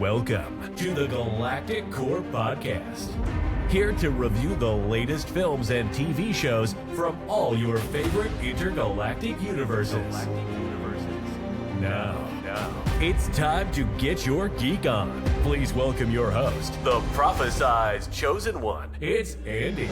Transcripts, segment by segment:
Welcome to the Galactic Core Podcast. Here to review the latest films and TV shows from all your favorite intergalactic universes. Now, it's time to get your geek on. Please welcome your host, the prophesized chosen one. It's Andy.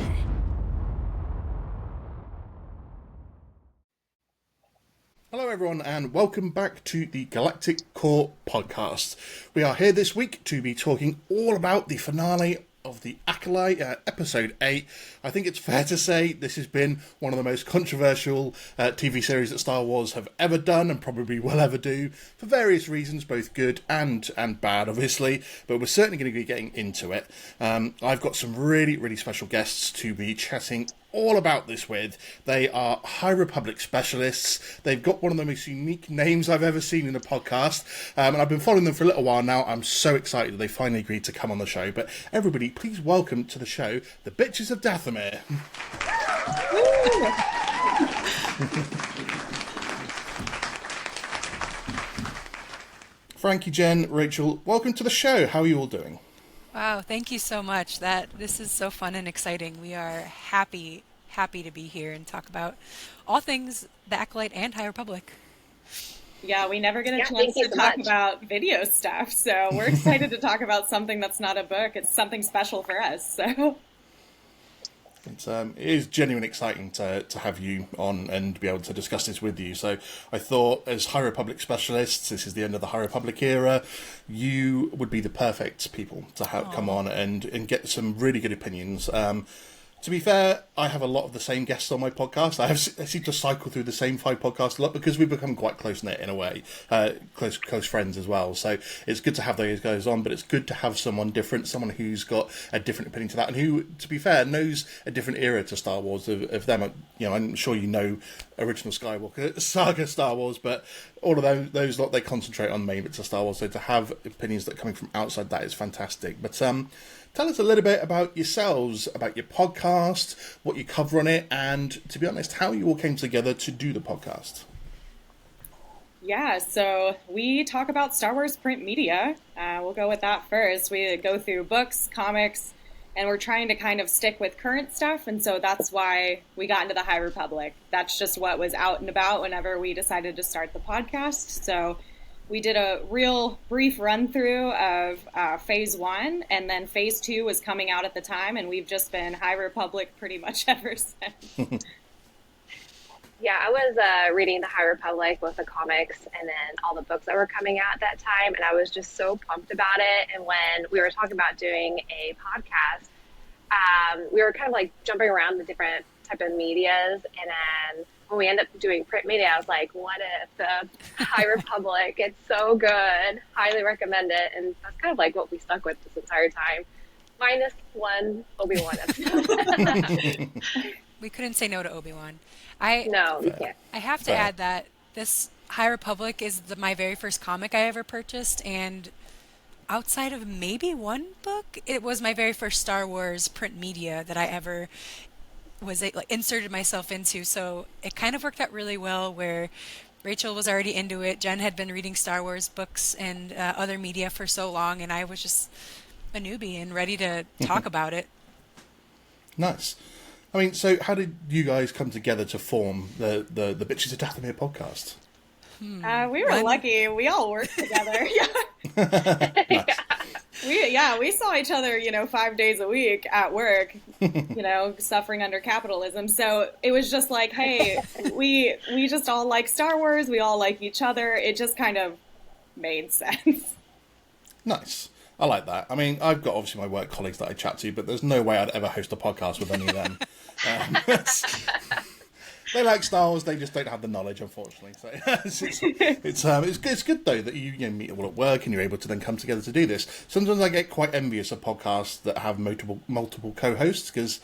Hello everyone and welcome back to the Galactic Core Podcast. We are here this week to be talking all about the finale of The Acolyte, episode 8. I think it's fair to say this has been one of the most controversial TV series that Star Wars have ever done and probably will ever do, for various reasons, both good and bad, obviously, but we're certainly going to be getting into it. I've got some really special guests to be chatting all about this with. They are High Republic specialists. They've got one of the most unique names I've ever seen in a podcast, and I've been following them for a little while now. I'm so excited they finally agreed to come on the show. But everybody, please welcome to the show the Bitches of Dathomir. Frankie, Jen, Rachel, welcome to the show. How are you all doing? Wow, thank you so much. This is so fun and exciting. We are happy to be here and talk about all things The Acolyte and High Republic. Yeah, we never get a chance to talk about video stuff, so we're excited to talk about something that's not a book. It's something special for us. So it is genuinely exciting to have you on and be able to discuss this with you. So I thought, as High Republic specialists, this is the end of the High Republic era, you would be the perfect people to have come on and get some really good opinions. To be fair, I have a lot of the same guests on my podcast. I seem to cycle through the same 5 podcasts a lot because we've become quite close-knit in a way, close friends as well. So it's good to have those guys on, but it's good to have someone different, someone who's got a different opinion to that, and who, to be fair, knows a different era to Star Wars of them. You know, I'm sure you know original Skywalker saga Star Wars, but all of those lot, they concentrate on main bits of Star Wars. So to have opinions that are coming from outside that is fantastic. But tell us a little bit about yourselves, about your podcast, what you cover on it, and, to be honest, how you all came together to do the podcast. yeah, so we talk about Star Wars print media. We'll go with that first. We go through books, comics, and we're trying to kind of stick with current stuff, and so that's why we got into the High Republic. That's just what was out and about whenever we decided to start the podcast. So we did a real brief run-through of Phase 1, and then Phase 2 was coming out at the time, and we've just been High Republic pretty much ever since. Yeah, I was reading the High Republic with the comics and then all the books that were coming out at that time, and I was just so pumped about it. And when we were talking about doing a podcast, we were kind of like jumping around the different type of medias, and then when we ended up doing print media, I was like, what if the High Republic? It's so good. Highly recommend it. And that's kind of like what we stuck with this entire time. Minus one Obi-Wan episode. We couldn't say no to Obi-Wan. No, you can't. I have to add that this High Republic is my very first comic I ever purchased, and outside of maybe one book, it was my very first Star Wars print media that I ever inserted myself into. So it kind of worked out really well, where Rachel was already into it. Jen had been reading Star Wars books and other media for so long, and I was just a newbie and ready to talk about it. Nice. I mean, so how did you guys come together to form the Bitches of Dathomir podcast? We were lucky. We all worked together. Nice. We saw each other, 5 days a week at work, suffering under capitalism. So it was just like, hey, we just all like Star Wars. We all like each other. It just kind of made sense. Nice. I like that. I mean, I've got obviously my work colleagues that I chat to, but there's no way I'd ever host a podcast with any of them. They like Star Wars, they just don't have the knowledge, unfortunately. So it's good though that you meet all at work and you're able to then come together to do this. Sometimes I get quite envious of podcasts that have multiple co-hosts, because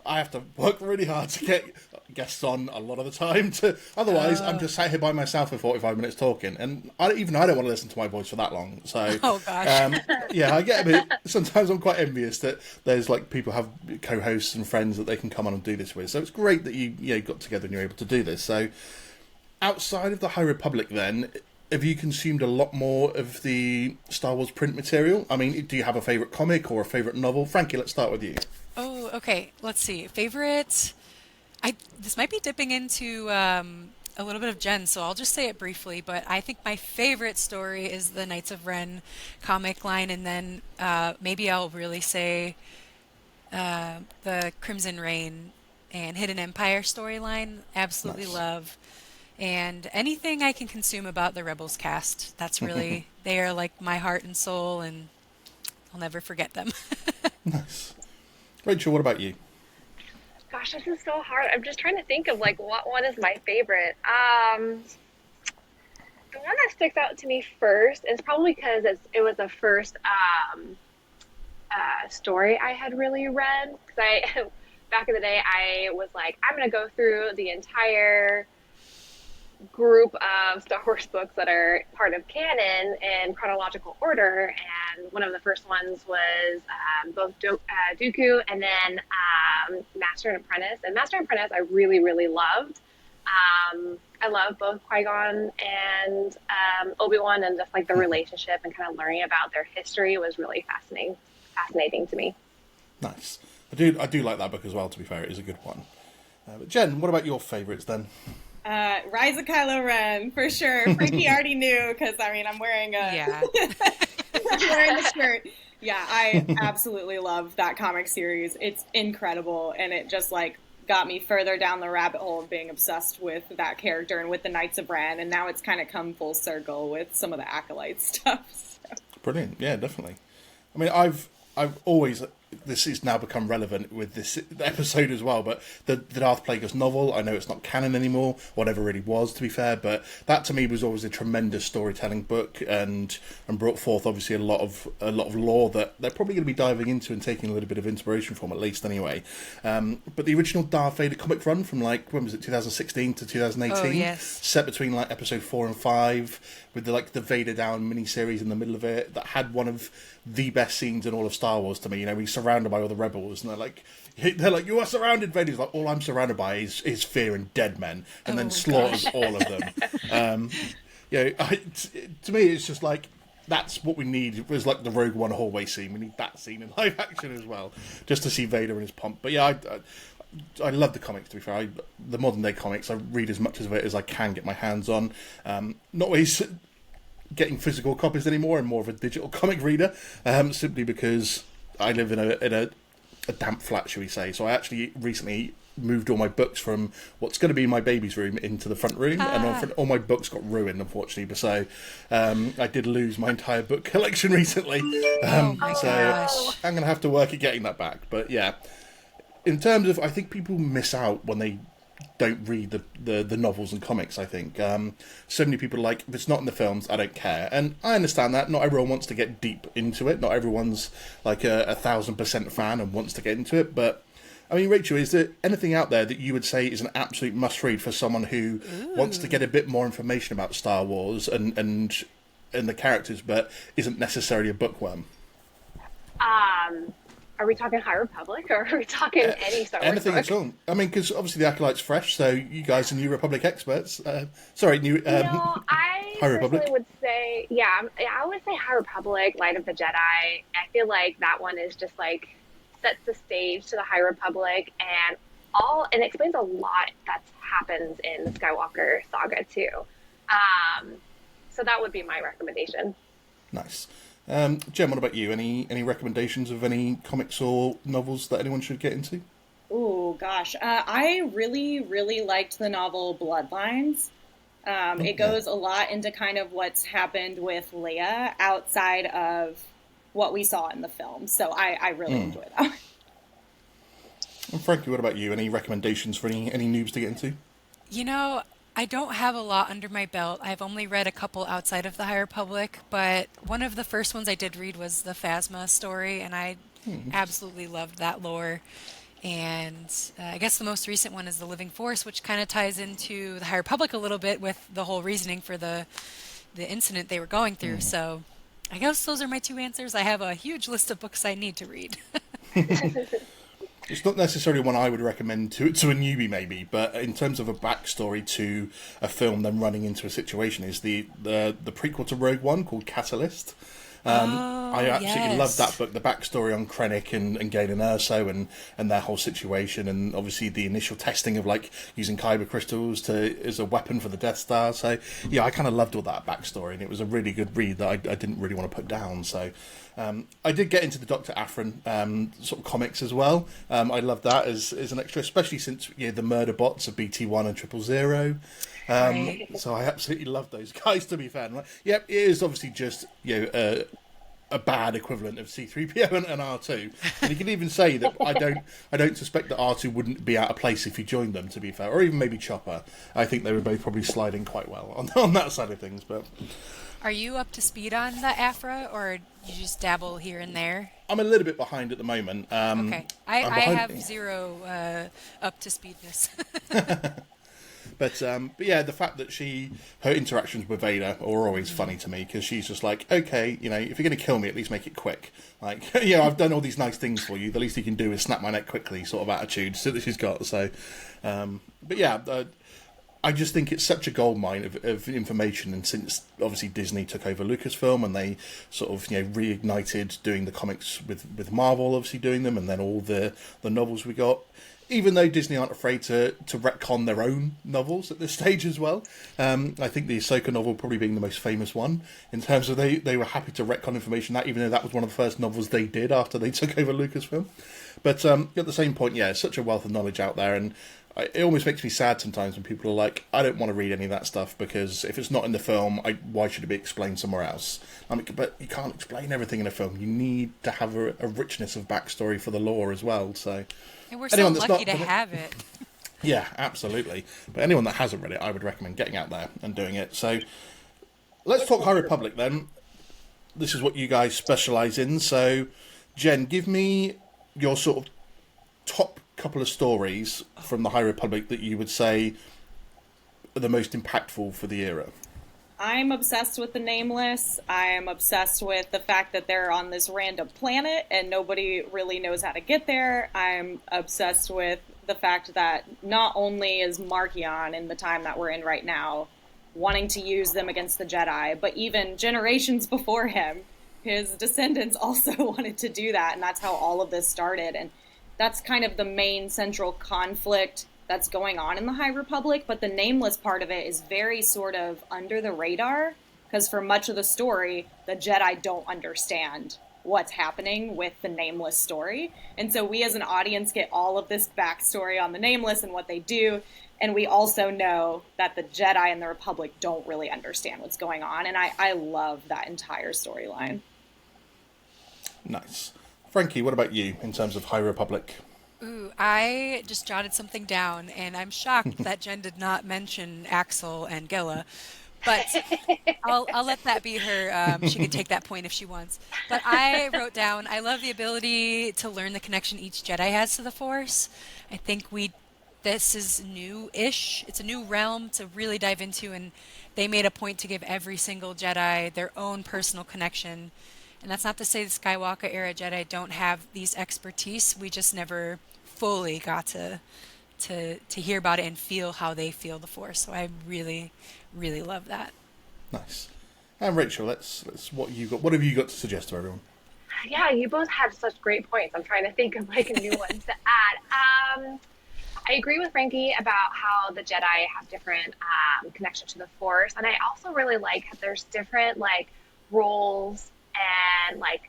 I have to work really hard to get guests on a lot of the time. Otherwise, I'm just sat here by myself for 45 minutes talking, and I don't want to listen to my voice for that long. So, oh gosh, yeah, I get a bit. Sometimes I'm quite envious that there's like people have co-hosts and friends that they can come on and do this with. So it's great that you got together and you're able to do this. So, outside of the High Republic, then, have you consumed a lot more of the Star Wars print material? I mean, do you have a favourite comic or a favourite novel? Frankie, let's start with you. Oh, okay. Let's see. Favorite. This might be dipping into a little bit of Jen, so I'll just say it briefly. But I think my favorite story is the Knights of Ren comic line, and then maybe I'll really say the Crimson Reign and Hidden Empire storyline. Absolutely Nice. love. And anything I can consume about the Rebels cast, that's really, they are like my heart and soul, and I'll never forget them. Nice. Rachel, what about you? Gosh, this is so hard. I'm just trying to think of like what one is my favorite. The one that sticks out to me first is probably because it was the first story I had really read. Because I back in the day, I was like, I'm gonna go through the entire group of Star Wars books that are part of canon in chronological order, and one of the first ones was both Dooku and then Master and Apprentice. And Master and Apprentice I really, really loved. I love both Qui-Gon and Obi-Wan, and just like the relationship and kind of learning about their history was really fascinating to me. Nice. I do like that book as well, to be fair. It is a good one. But Jen, what about your favourites then? Rise of Kylo Ren, for sure. Frankie already knew, because, I mean, I'm wearing Yeah. I'm wearing the shirt. Yeah, I absolutely love that comic series. It's incredible, and it just, like, got me further down the rabbit hole of being obsessed with that character and with the Knights of Ren, and now it's kind of come full circle with some of the Acolyte stuff. So. Brilliant. Yeah, definitely. I mean, I've always... This has now become relevant with this episode as well, but the Darth Plagueis novel, I know it's not canon anymore, whatever it really was, to be fair, but that to me was always a tremendous storytelling book, and brought forth obviously a lot of lore that they're probably going to be diving into and taking a little bit of inspiration from, at least anyway. But the original Darth Vader comic run from, like, when was it, 2016 to 2018? Oh, yes. Set between, like, episode 4 and 5, with the Vader Down miniseries in the middle of it, that had one of the best scenes in all of Star Wars to me. You know, he's surrounded by all the rebels, and they're like, you are surrounded, Vader. He's like, all I'm surrounded by is fear and dead men, and then slaughters all of them. To me, it's just like, that's what we need. It was like the Rogue One hallway scene. We need that scene in live action as well, just to see Vader in his pomp. But yeah, I love the comics, to be fair. The modern day comics, I read as much of it as I can get my hands on. Not always getting physical copies anymore, and more of a digital comic reader, simply because I live in a damp flat, shall we say. So I actually recently moved all my books from what's going to be my baby's room into the front room, and all my books got ruined, unfortunately. So I did lose my entire book collection recently. Oh my gosh. I'm going to have to work at getting that back. But yeah, in terms of, I think people miss out when they don't read the novels and comics, I think. So many people are like, if it's not in the films, I don't care. And I understand that. Not everyone wants to get deep into it. Not everyone's like a 1,000% fan and wants to get into it. But, I mean, Rachel, is there anything out there that you would say is an absolute must-read for someone who wants to get a bit more information about Star Wars and the characters, but isn't necessarily a bookworm? Are we talking High Republic, or are we talking any Star Wars anything book? at all? I mean, because obviously the Acolyte's fresh, so you guys are New Republic experts. I High Republic? personally would say, I would say High Republic, Light of the Jedi. I feel like that one is just like sets the stage to the High Republic, and explains a lot that happens in the Skywalker saga too. So that would be my recommendation. Nice. Jen, what about you? Any recommendations of any comics or novels that anyone should get into? Oh, gosh. I really, really liked the novel Bloodlines. It goes a lot into kind of what's happened with Leia outside of what we saw in the film. So I really enjoy that. And Frankie, what about you? Any recommendations for any noobs to get into? You know, I don't have a lot under my belt. I've only read a couple outside of the High Republic, but one of the first ones I did read was the Phasma story, and I absolutely loved that lore. And I guess the most recent one is The Living Force, which kind of ties into the High Republic a little bit with the whole reasoning for the incident they were going through. So I guess those are my two answers. I have a huge list of books I need to read. It's not necessarily one I would recommend to a newbie, maybe, but in terms of a backstory to a film, then running into a situation, is the prequel to Rogue One called Catalyst. I absolutely yes. love that book, the backstory on Krennic and Galen Erso and their whole situation, and obviously the initial testing of like using kyber crystals as a weapon for the Death Star. So yeah, I kind of loved all that backstory, and it was a really good read that I didn't really want to put down. So I did get into the Dr. Aphron sort of comics as well. I love that as an extra, especially since the murder bots of BT1 and 000. Right. So I absolutely love those guys, to be fair. Right? Yep, it is obviously just a bad equivalent of C3PO and R2. And you can even say that I don't suspect that R2 wouldn't be out of place if you joined them, to be fair, or even maybe Chopper. I think they were both probably sliding quite well on that side of things. But Are you up to speed on the Afra, or you just dabble here and there? I'm a little bit behind at the moment. Okay. I behind- have zero up to speedness. But yeah, the fact that her interactions with Vader are always funny to me, because she's just like, okay, if you're going to kill me, at least make it quick. Like, I've done all these nice things for you. The least you can do is snap my neck quickly, sort of attitude that she's got. So, but yeah, I just think it's such a goldmine of information. And since obviously Disney took over Lucasfilm and they sort of reignited doing the comics with Marvel, obviously doing them, and then all the novels we got. Even though Disney aren't afraid to retcon their own novels at this stage as well. I think the Ahsoka novel probably being the most famous one, in terms of they were happy to retcon information, that even though that was one of the first novels they did after they took over Lucasfilm. But at the same point, yeah, it's such a wealth of knowledge out there, and it almost makes me sad sometimes when people are like, I don't want to read any of that stuff, because if it's not in the film, why should it be explained somewhere else? But you can't explain everything in a film. You need to have a richness of backstory for the lore as well, so... And we're so lucky to have it. Yeah, absolutely. But anyone that hasn't read it, I would recommend getting out there and doing it. So let's talk High Republic then. This is what you guys specialise in. So, Jen, give me your sort of top couple of stories from the High Republic that you would say are the most impactful for the era. I'm obsessed with the Nameless. I'm obsessed with the fact that they're on this random planet and nobody really knows how to get there. I'm obsessed with the fact that not only is Markion, in the time that we're in right now, wanting to use them against the Jedi, but even generations before him, his descendants also wanted to do that, and that's how all of this started. And that's kind of the main central conflict that's going on in the High Republic, but the Nameless part of it is very sort of under the radar, because for much of the story, the Jedi don't understand what's happening with the Nameless story. And so we as an audience get all of this backstory on the Nameless and what they do, and we also know that the Jedi and the Republic don't really understand what's going on, and I love that entire storyline. Nice. Frankie, what about you in terms of High Republic? Ooh, I just jotted something down, and I'm shocked that Jen did not mention Axel and Gilla. But I'll let that be her. She can take that point if she wants. But I wrote down, I love the ability to learn the connection each Jedi has to the Force. I think this is new-ish. It's a new realm to really dive into, and they made a point to give every single Jedi their own personal connection. And that's not to say the Skywalker era Jedi don't have these expertise. We just never fully got to hear about it and feel how they feel the Force. So I really, really love that. Nice. And Rachel, let's what have you got to suggest to everyone? Yeah, you both had such great points. I'm trying to think of like a new one to add. I agree with Frankie about how the Jedi have different connection to the Force, and I also really like that there's different like roles and like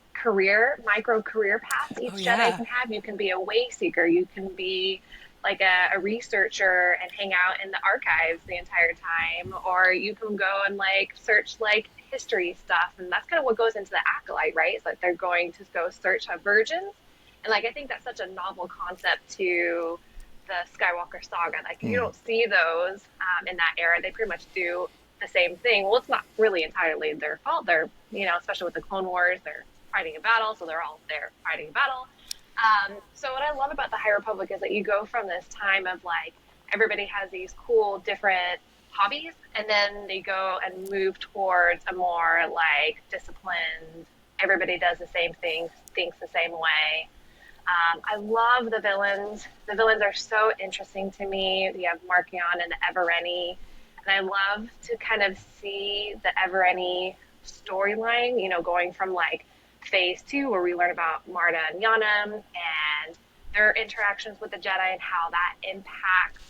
micro career paths each Jedi can have. You can be a way seeker, you can be like a researcher and hang out in the archives the entire time, or you can go and like search like history stuff, and that's kind of what goes into the Acolyte, right? It's like they're going to go search out virgins, and like I think that's such a novel concept to the Skywalker saga. Like you don't see those in that era. They pretty much do the same thing. Well, it's not really entirely their fault. They're, especially with the Clone Wars, they're fighting a battle, so they're all there fighting a battle. So what I love about the High Republic is that you go from this time of like everybody has these cool different hobbies, and then they go and move towards a more like disciplined, everybody does the same thing, thinks the same way. I love the villains. The villains are so interesting to me. You have Markion and the Evereni, and I love to kind of see the Evereni storyline, you know, going from like phase 2 where we learn about Marta and Yharnam and their interactions with the Jedi and how that impacts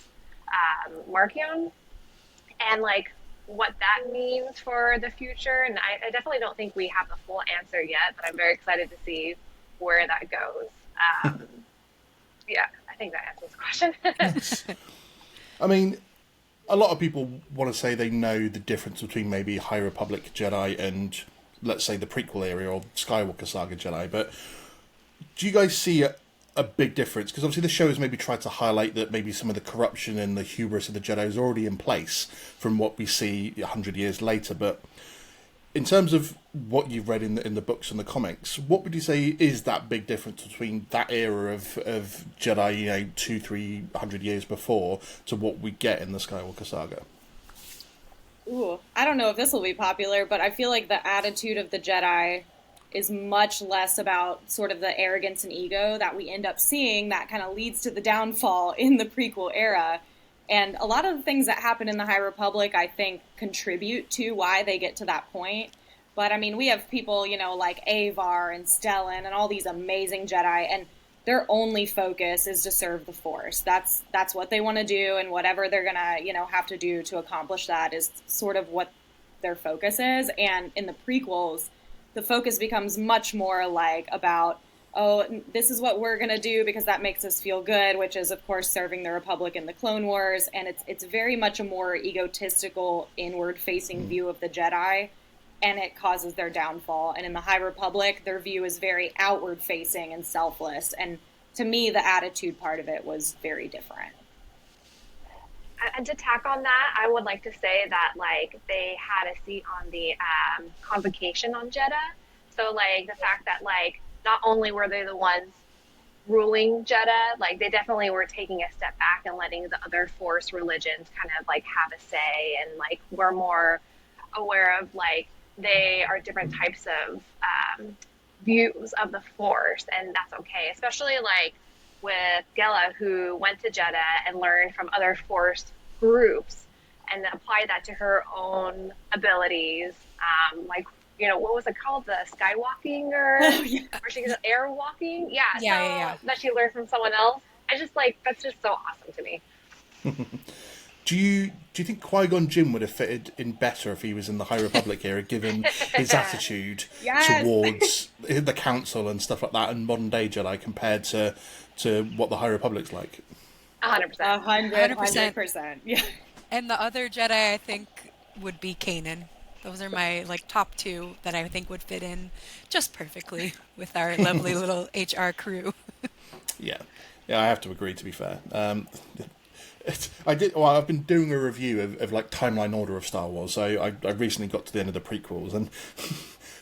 Markion and like what that means for the future. And I definitely don't think we have the full answer yet, but I'm very excited to see where that goes. Yeah, I think that answers the question. I mean, a lot of people want to say they know the difference between maybe High Republic Jedi and, let's say, the prequel era or Skywalker Saga Jedi, but do you guys see a big difference? Because obviously the show has maybe tried to highlight that maybe some of the corruption and the hubris of the Jedi is already in place from what we see 100 years later, but in terms of what you've read in the books and the comics, what would you say is that big difference between that era of Jedi, you know, 200-300 years before to what we get in the Skywalker Saga? Ooh, I don't know if this will be popular, but I feel like the attitude of the Jedi is much less about sort of the arrogance and ego that we end up seeing that kind of leads to the downfall in the prequel era. And a lot of the things that happen in the High Republic, I think, contribute to why they get to that point. But, I mean, we have people, you know, like Avar and Stellan and all these amazing Jedi, and their only focus is to serve the Force. That's what they want to do, and whatever they're going to, you know, have to do to accomplish that is sort of what their focus is. And in the prequels, the focus becomes much more like about, oh, this is what we're going to do because that makes us feel good, which is, of course, serving the Republic in the Clone Wars. And it's very much a more egotistical, inward-facing view of the Jedi, and it causes their downfall. And in the High Republic, their view is very outward-facing and selfless. And to me, the attitude part of it was very different. And to tack on that, I would like to say that, like, they had a seat on the convocation on Jeddah. So, like, the fact that, like, not only were they the ones ruling Jeddah, like they definitely were taking a step back and letting the other Force religions kind of like have a say, and like we're more aware of like they are different types of views of the Force, and that's okay. Especially like with Gela, who went to Jeddah and learned from other Force groups and applied that to her own abilities, like, you know, what was it called? The skywalking or where she could air walking? Yeah. That she learned from someone else. I just like, that's just so awesome to me. Do you think Qui-Gon Jinn would have fitted in better if he was in the High Republic era, given his attitude towards the Council and stuff like that, and modern day Jedi compared to what the High Republic's like? 100%. 100%. Yeah. And the other Jedi, I think, would be Kanan. Those are my like top two that I think would fit in just perfectly with our lovely little HR crew. Yeah, I have to agree. To be fair, I've been doing a review of like timeline order of Star Wars. So I recently got to the end of the prequels, and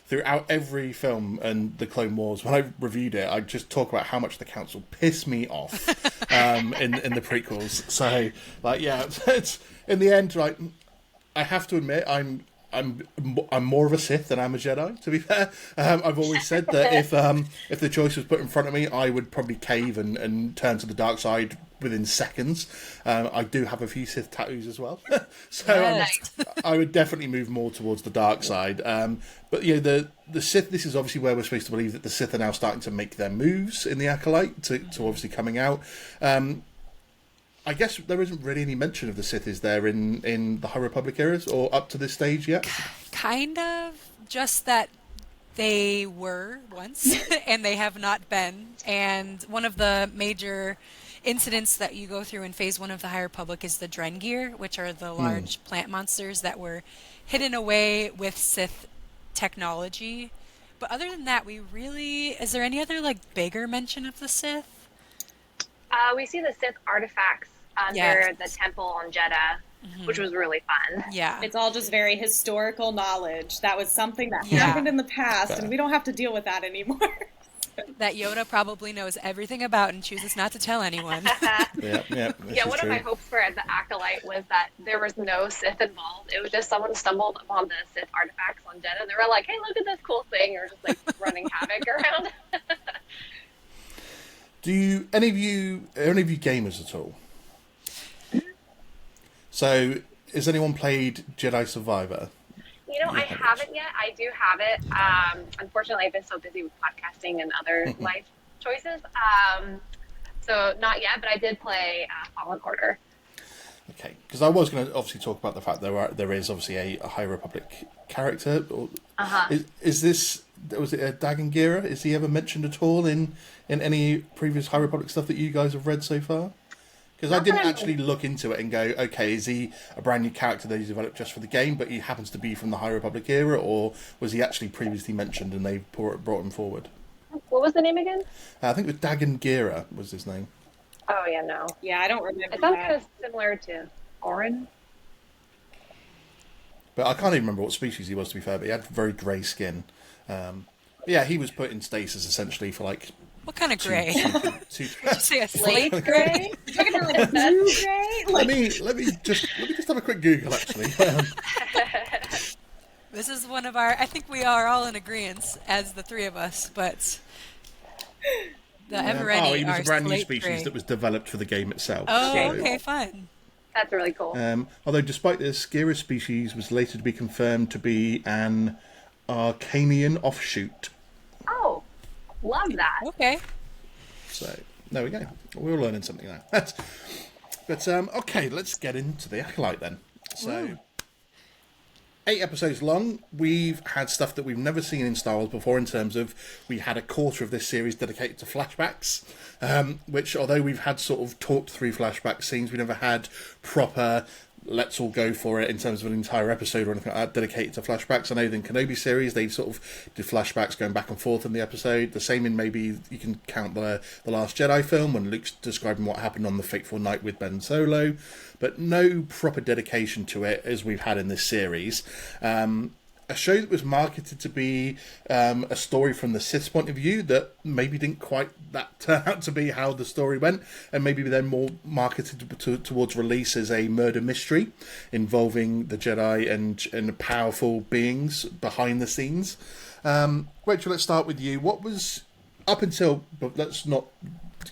throughout every film and the Clone Wars, when I reviewed it, I just talk about how much the Council pissed me off in the prequels. So like, yeah, it's in the end, like, I have to admit, I'm more of a Sith than I'm a Jedi, to be fair. I've always said that if the choice was put in front of me, I would probably cave and turn to the dark side within seconds. I do have a few Sith tattoos as well. So I would definitely move more towards the dark side. But yeah, the Sith, this is obviously where we're supposed to believe that the Sith are now starting to make their moves in the Acolyte to obviously coming out. I guess there isn't really any mention of the Sith, is there, in the High Republic eras, or up to this stage yet? Kind of, just that they were once, and they have not been. And one of the major incidents that you go through in Phase 1 of the High Republic is the Drengir, which are the large plant monsters that were hidden away with Sith technology. But other than that, is there any other, like, bigger mention of the Sith? We see the Sith artifacts under the temple on Jeddah, which was really fun. Yeah. It's all just very historical knowledge. That was something that happened in the past, and we don't have to deal with that anymore. That Yoda probably knows everything about and chooses not to tell anyone. Yeah, one of my hopes for the Acolyte was that there was no Sith involved. It was just someone stumbled upon the Sith artifacts on Jeddah, and they were like, hey, look at this cool thing, or just like running havoc around. any of you gamers at all? So, has anyone played Jedi Survivor? I haven't yet. I do have it. Unfortunately, I've been so busy with podcasting and other life choices. So not yet, but I did play Fallen Order. Okay, because I was going to obviously talk about the fact there is obviously a High Republic character. Is this, was it a Dagan Gera? Is he ever mentioned at all in any previous High Republic stuff that you guys have read so far? Because I didn't actually look into it and go, okay, is he a brand new character that he's developed just for the game, but he happens to be from the High Republic era, or was he actually previously mentioned and they brought him forward? What was the name again? I think it was Dagan Gera was his name. Oh, yeah, no. Yeah, I don't remember It sounds that. kind of similar to Orin. But I can't even remember what species he was, to be fair, but he had very grey skin. Yeah, he was put in stasis essentially for like... What kind of grey? Two, Did you say a slate grey? You're talking about like blue gray? let me just have a quick Google actually. This is one of our. I think we are all in agreement as the three of us, but the Eveready he was are a brand new slate species grey. that was developed for the game itself. Oh, so- okay, fun. That's really cool. Although despite this, Gera species was later to be confirmed to be an Arcanian offshoot. Oh, love that. Okay. So there we go. We're all learning something now. But okay, let's get into the Acolyte then. So 8 episodes long. We've had stuff that we've never seen in Star Wars before in terms of we had a quarter of this series dedicated to flashbacks, which although we've had sort of talked through flashback scenes, we never had proper let's all go for it in terms of an entire episode or anything like that dedicated to flashbacks. I know in Kenobi series they sort of did flashbacks going back and forth in the episode. The same in maybe you can count the Last Jedi film when Luke's describing what happened on the fateful night with Ben Solo, but no proper dedication to it as we've had in this series. A show that was marketed to be a story from the Sith's point of view that maybe didn't quite that turn out to be how the story went, and maybe then more marketed towards release as a murder mystery involving the Jedi and powerful beings behind the scenes. Rachel, let's start with you. What was, up until, but let's not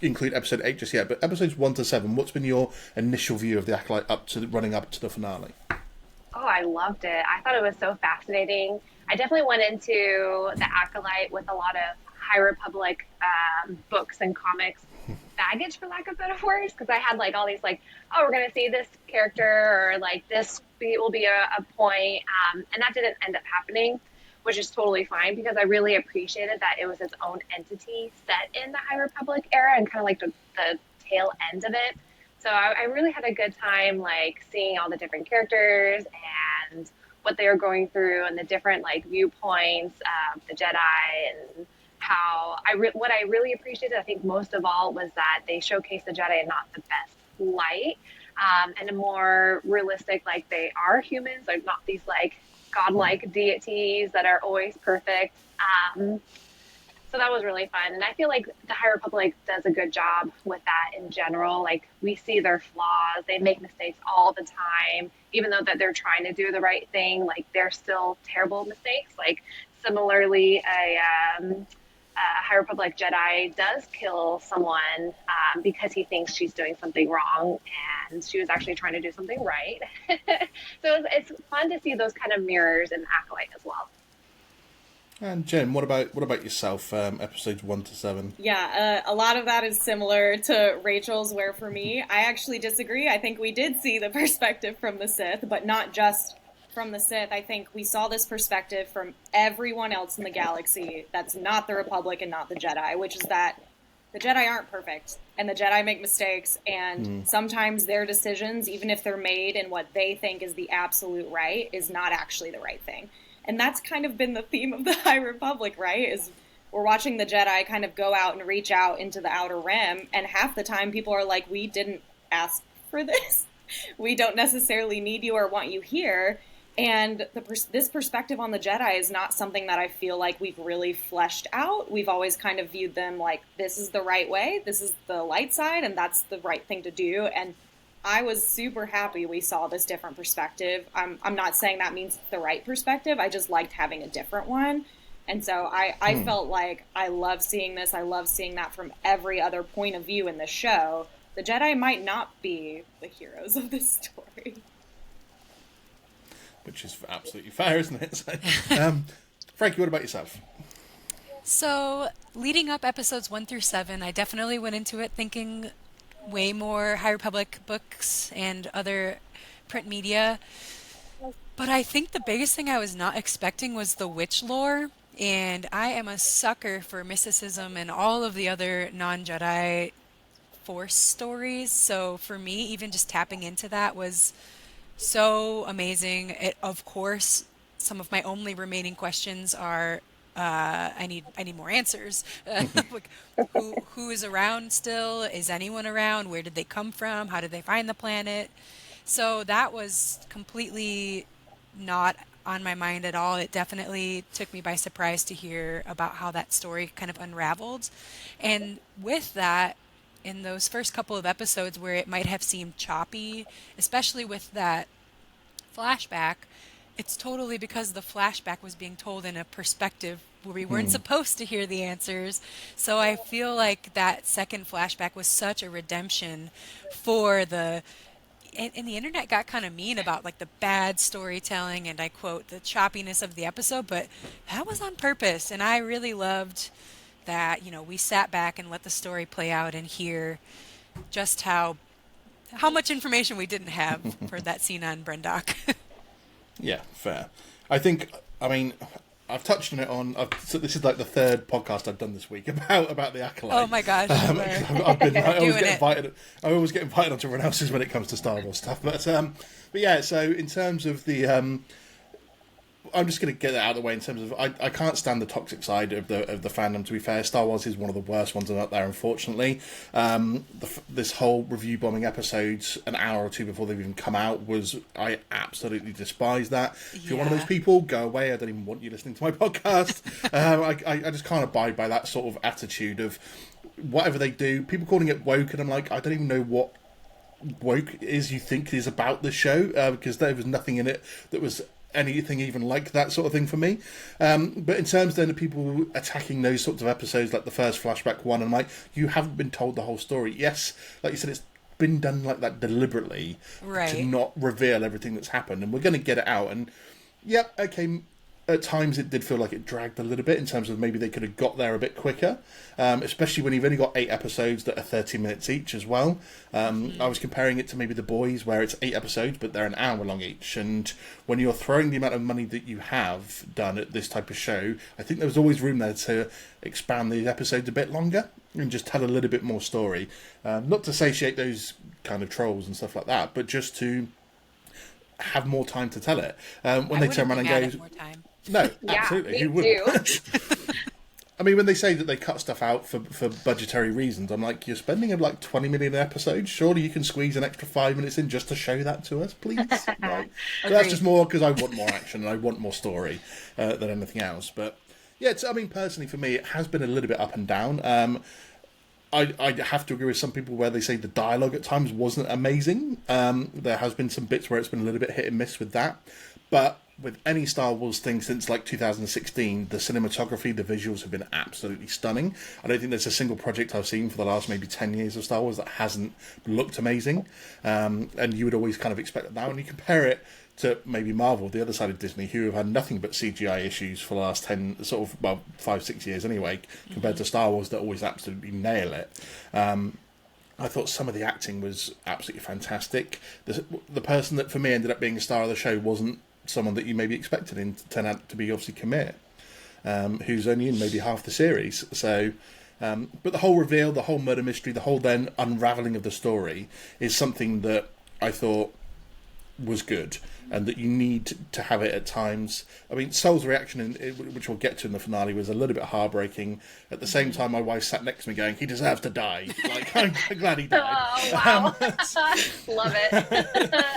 include episode 8 just yet, but episodes 1 to 7, what's been your initial view of the Acolyte running up to the finale? Oh, I loved it. I thought it was so fascinating. I definitely went into the Acolyte with a lot of High Republic books and comics baggage, for lack of better words, because I had like all these like, oh, we're going to see this character or like this will be a point, and that didn't end up happening, which is totally fine because I really appreciated that it was its own entity set in the High Republic era and kind of like the tail end of it. So I really had a good time, like, seeing all the different characters and what they were going through and the different, like, viewpoints of the Jedi and how what I really appreciated, I think most of all, was that they showcased the Jedi in not the best light and a more realistic, like, they are humans, like, not these, like, godlike deities that are always perfect. So that was really fun. And I feel like the High Republic does a good job with that in general. Like, we see their flaws. They make mistakes all the time. Even though that they're trying to do the right thing, like, they're still terrible mistakes. Like, similarly, a High Republic Jedi does kill someone because he thinks she's doing something wrong, and she was actually trying to do something right. So it's fun to see those kind of mirrors in Acolyte as well. And Jen, what about yourself? Episodes 1 to 7. Yeah, a lot of that is similar to Rachel's, where for me, I actually disagree. I think we did see the perspective from the Sith, but not just from the Sith. I think we saw this perspective from everyone else in the galaxy that's not the Republic and not the Jedi, which is that the Jedi aren't perfect, and the Jedi make mistakes, and sometimes their decisions, even if they're made in what they think is the absolute right, is not actually the right thing. And that's kind of been the theme of the High Republic, right? Is we're watching the Jedi kind of go out and reach out into the Outer Rim, and half the time people are like, we didn't ask for this. We don't necessarily need you or want you here. And this perspective on the Jedi is not something that I feel like we've really fleshed out. We've always kind of viewed them like, this is the right way, this is the light side, and that's the right thing to do. And I was super happy we saw this different perspective. I'm not saying that means it's the right perspective. I just liked having a different one. And so I felt like I love seeing this. I love seeing that from every other point of view in the show. The Jedi might not be the heroes of this story. Which is absolutely fair, isn't it? So, Frankie, what about yourself? So, leading up episodes 1 through 7, I definitely went into it thinking way more High Republic books and other print media. But I think the biggest thing I was not expecting was the witch lore. And I am a sucker for mysticism and all of the other non-Jedi Force stories. So for me, even just tapping into that was so amazing. It, of course, some of my only remaining questions are I need more answers. Like, who is around still? Is anyone around? Where did they come from? How did they find the planet? So that was completely not on my mind at all. It definitely took me by surprise to hear about how that story kind of unraveled. And with that, in those first couple of episodes where it might have seemed choppy, especially with that flashback, it's totally because the flashback was being told in a perspective where we weren't supposed to hear the answers. So I feel like that second flashback was such a redemption for the... And the internet got kind of mean about like the bad storytelling and, I quote, the choppiness of the episode, but that was on purpose. And I really loved that, you know, we sat back and let the story play out and hear just how much information we didn't have for that scene on Brendok. Yeah, fair. I think, I mean, I've touched on it so this is like the third podcast I've done this week about the Acolyte. Oh my gosh. I always get invited onto everyone else's when it comes to Star Wars stuff. But yeah, so in terms of the... I'm just going to get that out of the way in terms of I can't stand the toxic side of the fandom. To be fair, Star Wars is one of the worst ones out there, unfortunately. This whole review bombing episodes an hour or two before they've even come out I absolutely despise that. If you're one of those people, go away. I don't even want you listening to my podcast. I just can't abide by that sort of attitude of whatever they do. People calling it woke, and I'm like, I don't even know what woke is you think is about the show, because there was nothing in it that was anything even like that sort of thing for me. But in terms then of people attacking those sorts of episodes, like the first flashback one, I'm like, you haven't been told the whole story. Yes, like you said, it's been done like that deliberately to not reveal everything that's happened, and we're going to get it out. And yep, okay, at times it did feel like it dragged a little bit in terms of maybe they could have got there a bit quicker, especially when you've only got 8 episodes that are 30 minutes each as well. I was comparing it to maybe The Boys, where it's 8 episodes but they're an hour long each, and when you're throwing the amount of money that you have done at this type of show, I think there was always room there to expand these episodes a bit longer and just tell a little bit more story, not to satiate those kind of trolls and stuff like that, but just to have more time to tell it. When they turn around and go, no, absolutely. Who wouldn't? I mean, when they say that they cut stuff out for budgetary reasons, I'm like, you're spending like 20 million episodes. Surely you can squeeze an extra 5 minutes in just to show that to us, please. No. So that's just more because I want more action and I want more story than anything else. But yeah, I mean, personally for me, it has been a little bit up and down. I have to agree with some people where they say the dialogue at times wasn't amazing. There has been some bits where it's been a little bit hit and miss with that. But with any Star Wars thing since like 2016, the cinematography, the visuals have been absolutely stunning. I don't think there's a single project I've seen for the last maybe 10 years of Star Wars that hasn't looked amazing. And you would always kind of expect that now. When you compare it to maybe Marvel, the other side of Disney, who have had nothing but CGI issues for the last 5-6 years anyway, compared to Star Wars that always absolutely nail it. I thought some of the acting was absolutely fantastic. The person that for me ended up being a star of the show wasn't someone that you maybe expected him to turn out to be obviously Khmer, who's only in maybe half the series. So, but the whole reveal, the whole murder mystery, the whole then unravelling of the story is something that I thought was good, and that you need to have it at times. I mean, Sol's reaction, which we'll get to in the finale, was a little bit heartbreaking. At the same time, my wife sat next to me going, he deserves to die. Like, I'm glad he died. Oh, wow. Love it.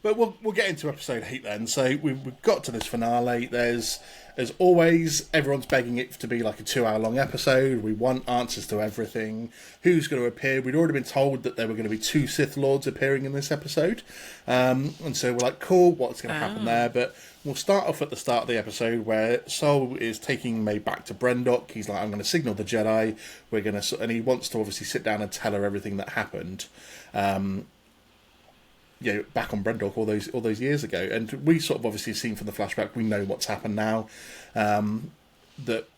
But we'll get into episode 8 then. So we've got to this finale. There's, as always, everyone's begging it to be like a 2-hour-long episode. We want answers to everything. Who's going to appear? We'd already been told that there were going to be 2 Sith Lords appearing in this episode. And so we're like, cool, what's going to happen there? But we'll start off at the start of the episode where Sol is taking May back to Brendok. He's like, I'm going to signal the Jedi. And he wants to obviously sit down and tell her everything that happened. Back on Brendok all those years ago, and we sort of obviously seen from the flashback. We know what's happened now. That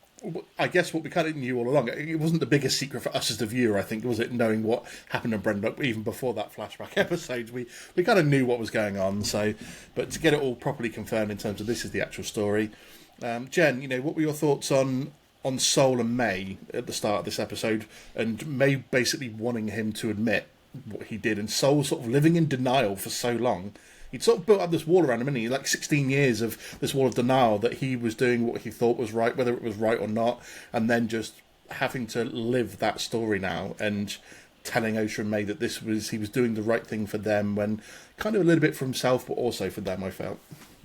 I guess what we kind of knew all along. It wasn't the biggest secret for us as the viewer, I think, was it, knowing what happened on Brendok even before that flashback episode. We kind of knew what was going on. So, but to get it all properly confirmed in terms of this is the actual story. Jen, what were your thoughts on Sol and May at the start of this episode, and May basically wanting him to admit what he did, and Sol sort of living in denial for so long? He'd sort of built up this wall around him, and like 16 years of this wall of denial that he was doing what he thought was right, whether it was right or not, and then just having to live that story now and telling Osha and May that he was doing the right thing for them, when kind of a little bit for himself but also for them, I felt.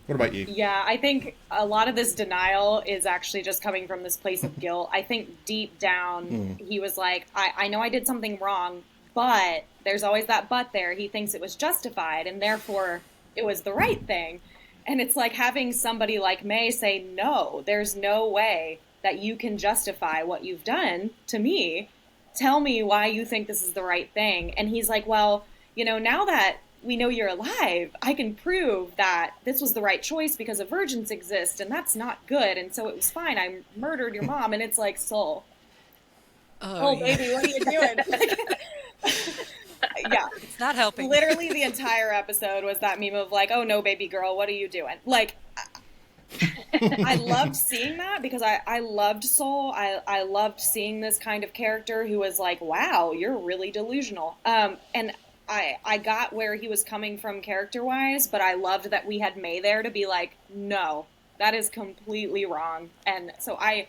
What about you? Yeah, I think a lot of this denial is actually just coming from this place of guilt. I think deep down he was like, I know I did something wrong, but there's always that but there. He thinks it was justified, and therefore it was the right thing. And it's like having somebody like May say, no, there's no way that you can justify what you've done to me. Tell me why you think this is the right thing. And he's like, well, now that we know you're alive, I can prove that this was the right choice because a virgins exist, and that's not good. And so it was fine. I murdered your mom. And it's like, Sol. Oh yeah. Baby, what are you doing? Yeah. It's not helping. Literally the entire episode was that meme of like, oh no, baby girl, what are you doing? Like, I loved seeing that because I loved Sol. I loved seeing this kind of character who was like, wow, you're really delusional. And I got where he was coming from character-wise, but I loved that we had May there to be like, no, that is completely wrong. And so I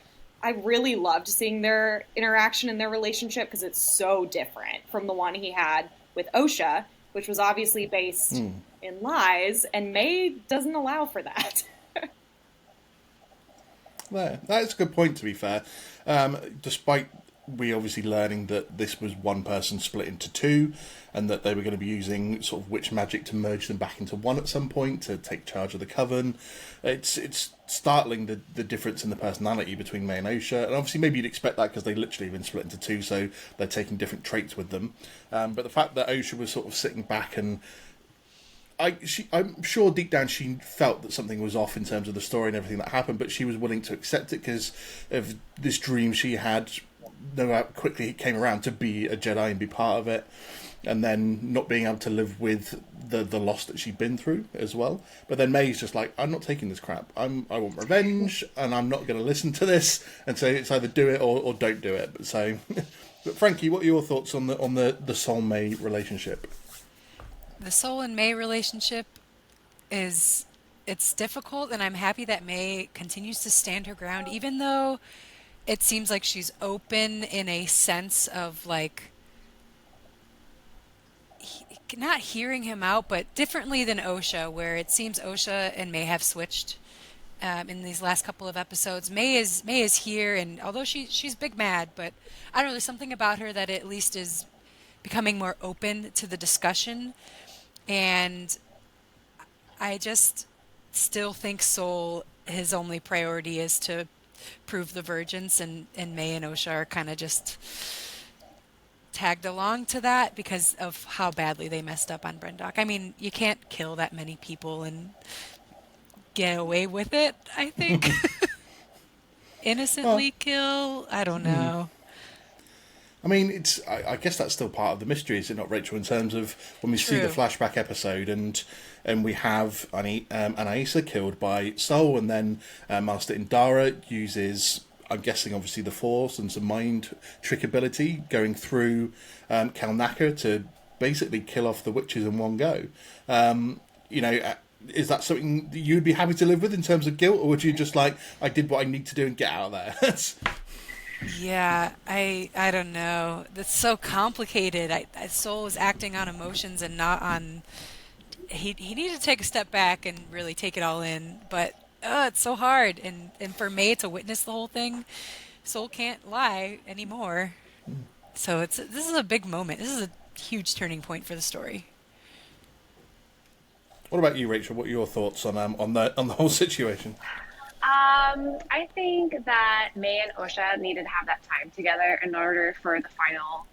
really loved seeing their interaction and their relationship because it's so different from the one he had with Osha, which was obviously based in lies, and May doesn't allow for that. Yeah, that's a good point, to be fair. Despite we obviously learning that this was one person split into 2, and that they were going to be using sort of witch magic to merge them back into one at some point to take charge of the coven. It's startling the difference in the personality between May and Osha, and obviously maybe you'd expect that because they literally have been split into 2, so they're taking different traits with them. But the fact that Osha was sort of sitting back and I'm sure deep down she felt that something was off in terms of the story and everything that happened, but she was willing to accept it because of this dream she had. No doubt quickly it came around to be a Jedi and be part of it, and then not being able to live with the loss that she'd been through as well. But then May's just like, I'm not taking this crap. I want revenge, and I'm not going to listen to this. And so it's either do it or don't do it. But Frankie, what are your thoughts on the Sol May relationship? The Sol and May relationship it's difficult, and I'm happy that May continues to stand her ground, even though it seems like she's open in a sense of like not hearing him out, but differently than Osha, where it seems Osha and May have switched in these last couple of episodes. May is here, and although she's big mad, but I don't know, there's something about her that at least is becoming more open to the discussion. And I just still think Sol, his only priority is to prove the virgins, and May and Osha are kind of just tagged along to that because of how badly they messed up on Brendok. I mean, you can't kill that many people and get away with it, I think. Innocently kill? I don't know. I mean, I guess that's still part of the mystery, is it not, Rachel, in terms of when we see the flashback episode and we have Anaisa killed by Sol, and then Master Indara uses, I'm guessing, obviously the Force and some mind trick ability going through Kalnaka to basically kill off the witches in one go. Is that something that you'd be happy to live with in terms of guilt, or would you just like, I did what I need to do and get out of there? Yeah, I don't know. That's so complicated. Sol is acting on emotions and not on he needed to take a step back and really take it all in. But it's so hard, and for May to witness the whole thing, Soul can't lie anymore. So this is a big moment. This is a huge turning point for the story. What about you, Rachel? What are your thoughts on the whole situation? I think that May and Osha needed to have that time together in order for the final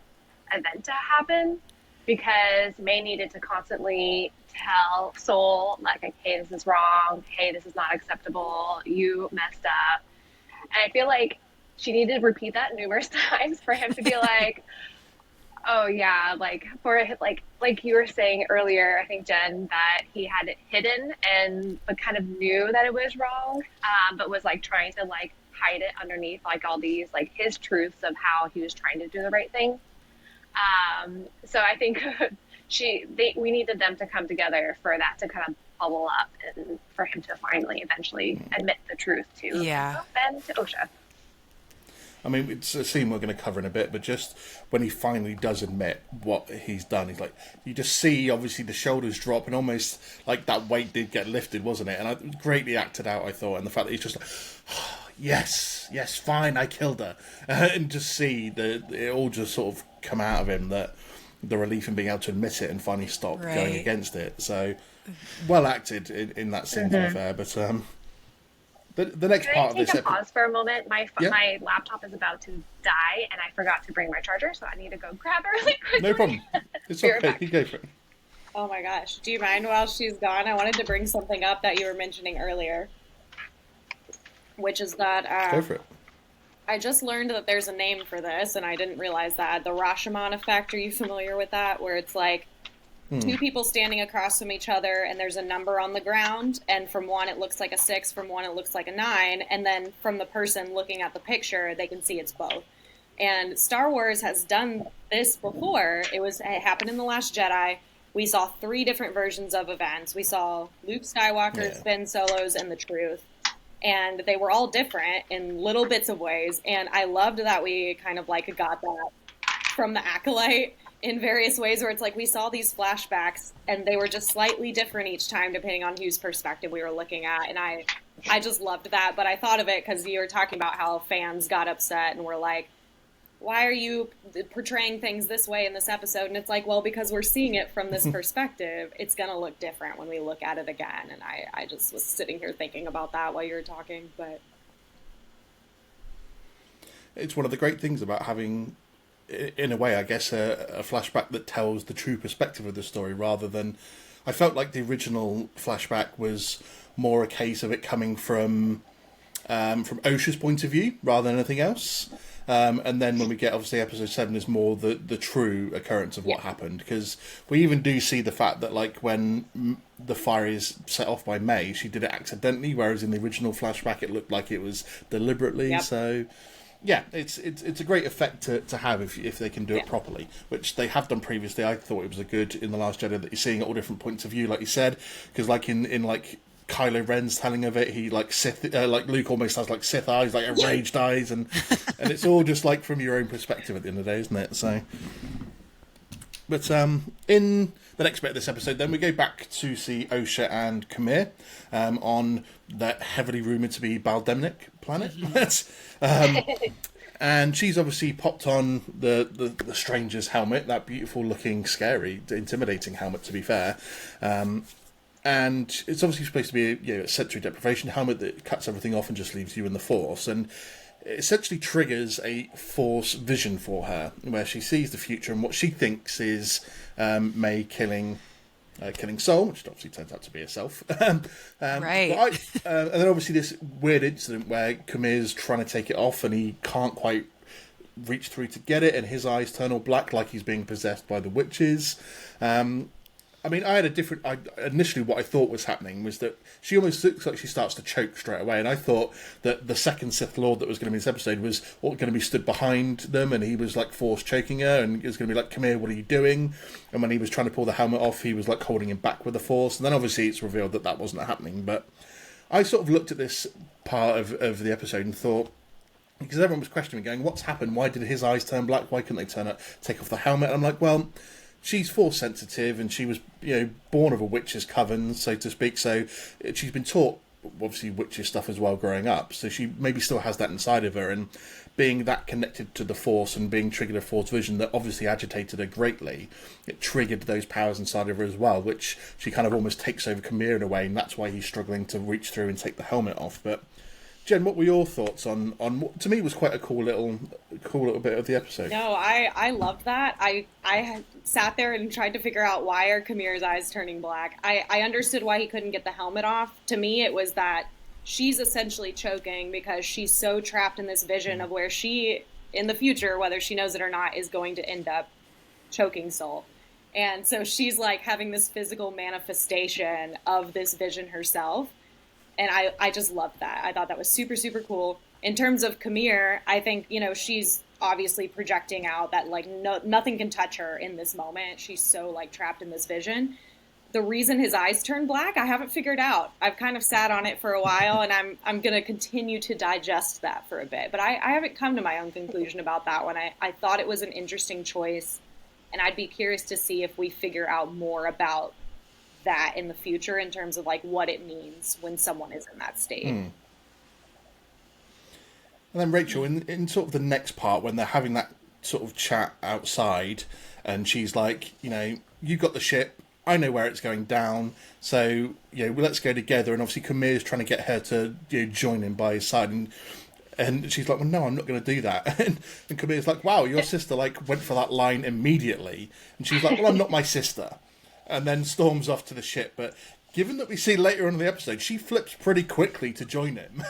event to happen, because May needed to constantly tell Soul, like, hey, this is wrong. Hey, this is not acceptable. You messed up. And I feel like she needed to repeat that numerous times for him to be like, oh yeah, like for like you were saying earlier, I think, Jen, that he had it hidden but kind of knew that it was wrong, but was like trying to like hide it underneath like all these like his truths of how he was trying to do the right thing. So I think we needed them to come together for that to kind of bubble up and for him to finally eventually admit the truth to himself and to Osha. I mean, it's a scene we're going to cover in a bit, but just when he finally does admit what he's done, he's like, you just see, obviously, the shoulders drop, and almost like that weight did get lifted, wasn't it? And I greatly acted out, I thought, and the fact that he's just like, oh, yes, fine, I killed her. And just see it all just sort of come out of him, that the relief in being able to admit it and finally stop going against it. So, well acted in that scene, to be fair, but... The next part of this episode. Can I take a pause for a moment? My laptop is about to die, and I forgot to bring my charger, so I need to go grab it really quickly. No problem. It's okay. You go for it. Oh my gosh. Do you mind while she's gone? I wanted to bring something up that you were mentioning earlier, which is that... go for it. I just learned that there's a name for this, and I didn't realize that. The Rashomon effect, are you familiar with that? Where it's like... two people standing across from each other, and there's a number on the ground, and from one it looks like a 6, from one it looks like a 9, and then from the person looking at the picture, they can see it's both. And Star Wars has done this before. It happened in The Last Jedi. We saw 3 different versions of events. We saw Luke Skywalker's Ben Solo's and the Truth, and they were all different in little bits of ways, and I loved that we kind of like got that from The Acolyte in various ways, where it's like we saw these flashbacks and they were just slightly different each time depending on whose perspective we were looking at, and I just loved that. But I thought of it because you were talking about how fans got upset and were like, why are you portraying things this way in this episode? And it's like, well, because we're seeing it from this perspective, it's gonna look different when we look at it again. And I just was sitting here thinking about that while you were talking. But it's one of the great things about having, in a way, I guess, a flashback that tells the true perspective of the story, rather than... I felt like the original flashback was more a case of it coming from Osha's point of view, rather than anything else. And then when we get, obviously, episode 7 is more the true occurrence of what happened, because we even do see the fact that, like, when the fire is set off by May, she did it accidentally, whereas in the original flashback it looked like it was deliberately, so... Yeah, it's a great effect to have if they can do it properly, which they have done previously. I thought it was a good in The Last Jedi that you're seeing all different points of view, like you said, because like in like Kylo Ren's telling of it, he like Sith, like Luke almost has like Sith eyes, like enraged eyes, and it's all just like from your own perspective at the end of the day, isn't it? So, but in the next bit of this episode, then we go back to see Osha and Khmer on that heavily rumoured to be Baldemnik planet. And she's obviously popped on the stranger's helmet, that beautiful looking, scary, intimidating helmet, to be fair. And it's obviously supposed to be a sensory deprivation helmet that cuts everything off and just leaves you in the Force. And it essentially triggers a Force vision for her, where she sees the future and what she thinks is May killing Soul, which obviously turns out to be herself. Right. And then obviously this weird incident where Khmer's trying to take it off and he can't quite reach through to get it, and his eyes turn all black like he's being possessed by the witches. I mean, I had a different... initially, what I thought was happening was that she almost looks like she starts to choke straight away, and I thought that the second Sith Lord that was going to be in this episode was going to be stood behind them, and he was, like, force choking her, and it was going to be like, come here, what are you doing? And when he was trying to pull the helmet off, he was, like, holding him back with the Force, and then obviously it's revealed that that wasn't happening, but I sort of looked at this part of the episode and thought... Because everyone was questioning, going, what's happened? Why did his eyes turn black? Why couldn't they take off the helmet? And I'm like, well... she's force sensitive, and she was, born of a witch's coven, so to speak. So she's been taught, obviously, witches stuff as well growing up. So she maybe still has that inside of her, and being that connected to the Force and being triggered a Force vision that obviously agitated her greatly, it triggered those powers inside of her as well, which she kind of almost takes over Khmer in a way, and that's why he's struggling to reach through and take the helmet off. But Jen, what were your thoughts on what to me was quite a cool little bit of the episode? No, I loved that. I had sat there and tried to figure out why are Khmer's eyes turning black. I understood why he couldn't get the helmet off. To me, it was that she's essentially choking because she's so trapped in this vision of where she, in the future, whether she knows it or not, is going to end up choking Soul. And so she's like having this physical manifestation of this vision herself. And I just loved that. I thought that was super, super cool. In terms of Khmer, I think, she's obviously projecting out that, like, nothing can touch her in this moment. She's so, like, trapped in this vision. The reason his eyes turn black, I haven't figured out. I've kind of sat on it for a while, and I'm going to continue to digest that for a bit. But I haven't come to my own conclusion about that one. I thought it was an interesting choice, and I'd be curious to see if we figure out more about that in the future in terms of, like, what it means when someone is in that state. And then Rachel, in sort of the next part, when they're having that sort of chat outside, and she's like, you got the ship, I know where it's going down, so let's go together. And obviously Khmer's trying to get her to join him by his side, and she's like, well, no, I'm not going to do that. And Khmer's like, wow, your sister went for that line immediately, and she's like, well, I'm not my sister, and then storms off to the ship. But given that we see later on in the episode, she flips pretty quickly to join him.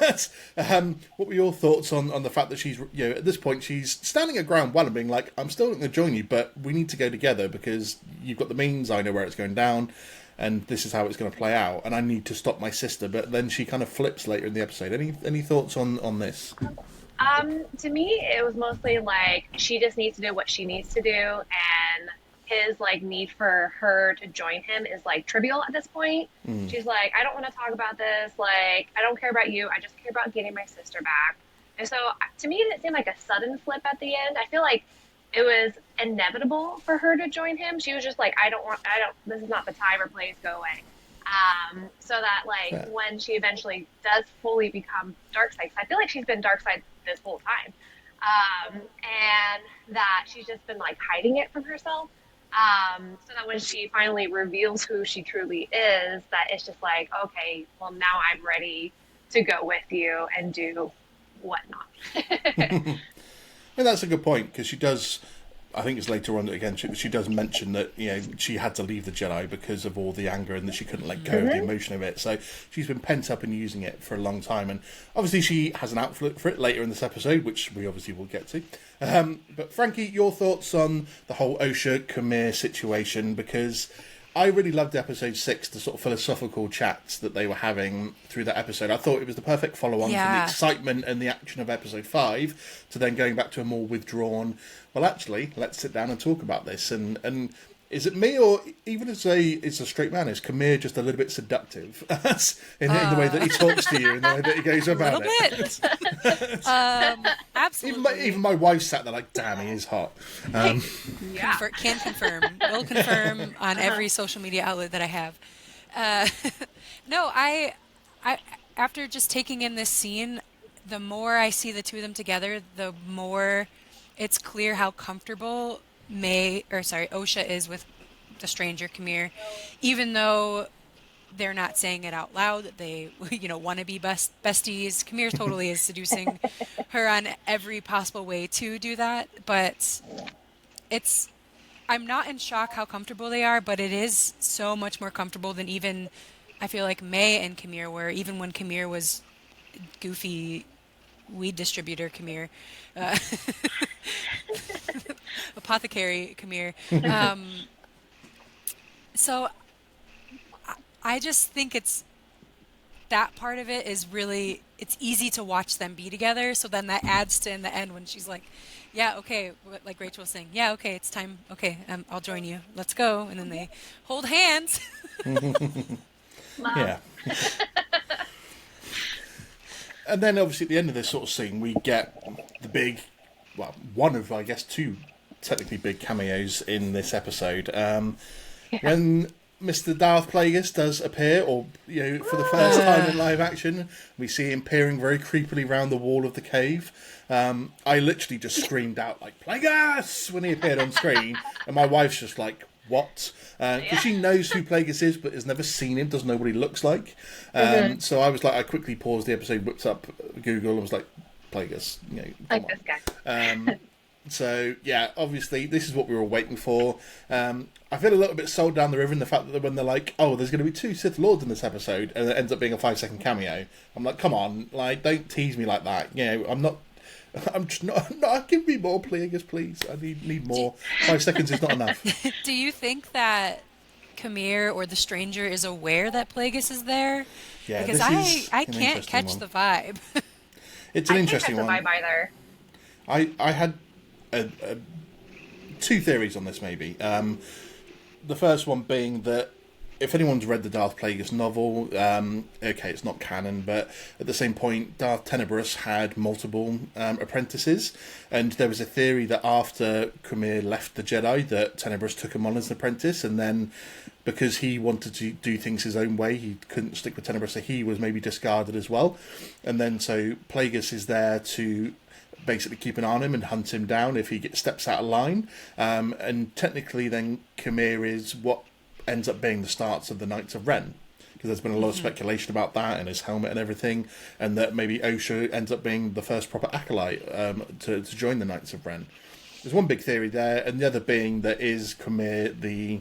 What were your thoughts on the fact that she's, at this point, she's standing her ground well and being like, I'm still not going to join you, but we need to go together because you've got the means, I know where it's going down, and this is how it's going to play out, and I need to stop my sister. But then she kind of flips later in the episode. Any thoughts on this? To me, it was mostly like she just needs to do what she needs to do, and his need for her to join him is trivial at this point. She's like, I don't want to talk about this. I don't care about you. I just care about getting my sister back. And so to me, it didn't seem like a sudden flip at the end. I feel like it was inevitable for her to join him. She was just like, this is not the time or place, go away. So that when she eventually does fully become dark side, I feel like she's been dark side this whole time. And that she's just been hiding it from herself. So that when she finally reveals who she truly is, that it's just okay, well, now I'm ready to go with you and do whatnot. And that's a good point, because she does, I think it's later on that again, she does mention that she had to leave the Jedi because of all the anger and that she couldn't let go of the emotion of it. So she's been pent up and using it for a long time, and obviously she has an outlet for it later in this episode, which we obviously will get to. But Frankie, your thoughts on the whole Osha Khmer situation? Because I really loved episode 6, the sort of philosophical chats that they were having through that episode. I thought it was the perfect follow-on from the excitement and the action of episode 5 to then going back to a more withdrawn, well, actually, let's sit down and talk about this. And is it me, or even as a straight man, is Khmer just a little bit seductive in the way that he talks to you, in the way that he goes about it? Absolutely. Even my wife sat there like, damn, he is hot. Can confirm. Will confirm on every social media outlet that I have. No, I after just taking in this scene, the more I see the two of them together, the more it's clear how comfortable Osha is with the stranger Khmer, even though they're not saying it out loud that they want to be besties. Khmer totally is seducing her on every possible way to do that, but I'm not in shock how comfortable they are, but it is so much more comfortable than even I feel like May and Khmer were, even when Khmer was goofy weed distributor Khmer. Apothecary Khmer. So I just think it's that part of it is really, it's easy to watch them be together. So then that adds to in the end when she's like, yeah, okay, like Rachel was saying, yeah, okay, it's time. Okay, I'll join you. Let's go. And then they hold hands. Yeah. And then obviously at the end of this sort of scene, we get the big, well, one of, I guess, two technically big cameos in this episode. When Mr. Darth Plagueis does appear, or for the first time in live action, we see him peering very creepily around the wall of the cave. I literally just screamed out like "Plagueis" when he appeared on screen, and my wife's just like, "What?" Because she knows who Plagueis is, but has never seen him, doesn't know what he looks like. So I was like, I quickly paused the episode, whipped up Google, and was like, "Plagueis, like this guy." So yeah, obviously this is what we were waiting for. I feel a little bit sold down the river in the fact that when they're like, "Oh, there's going to be 2 Sith Lords in this episode," and it ends up being a 5-second cameo. I'm like, come on, like don't tease me like that. I'm just not. Give me more Plagueis, please. I need more. 5 seconds is not enough. Do you think that Camille or the stranger is aware that Plagueis is there? Yeah, because I can't catch the vibe. It's an interesting one. I can't catch the vibe either. I had 2 theories on this, maybe. The first one being that if anyone's read the Darth Plagueis novel, okay, it's not canon, but at the same point, Darth Tenebrous had multiple apprentices, and there was a theory that after Camille left the Jedi, that Tenebrous took him on as an apprentice, and then because he wanted to do things his own way, he couldn't stick with Tenebrous, so he was maybe discarded as well. And then so Plagueis is there to basically keep an eye on him and hunt him down if he steps out of line. And technically then Camille is what ends up being the starts of the Knights of Ren, because there's been a lot of speculation about that and his helmet and everything, and that maybe Osha ends up being the first proper acolyte to join the Knights of Ren. There's one big theory there, and the other being that is Camille the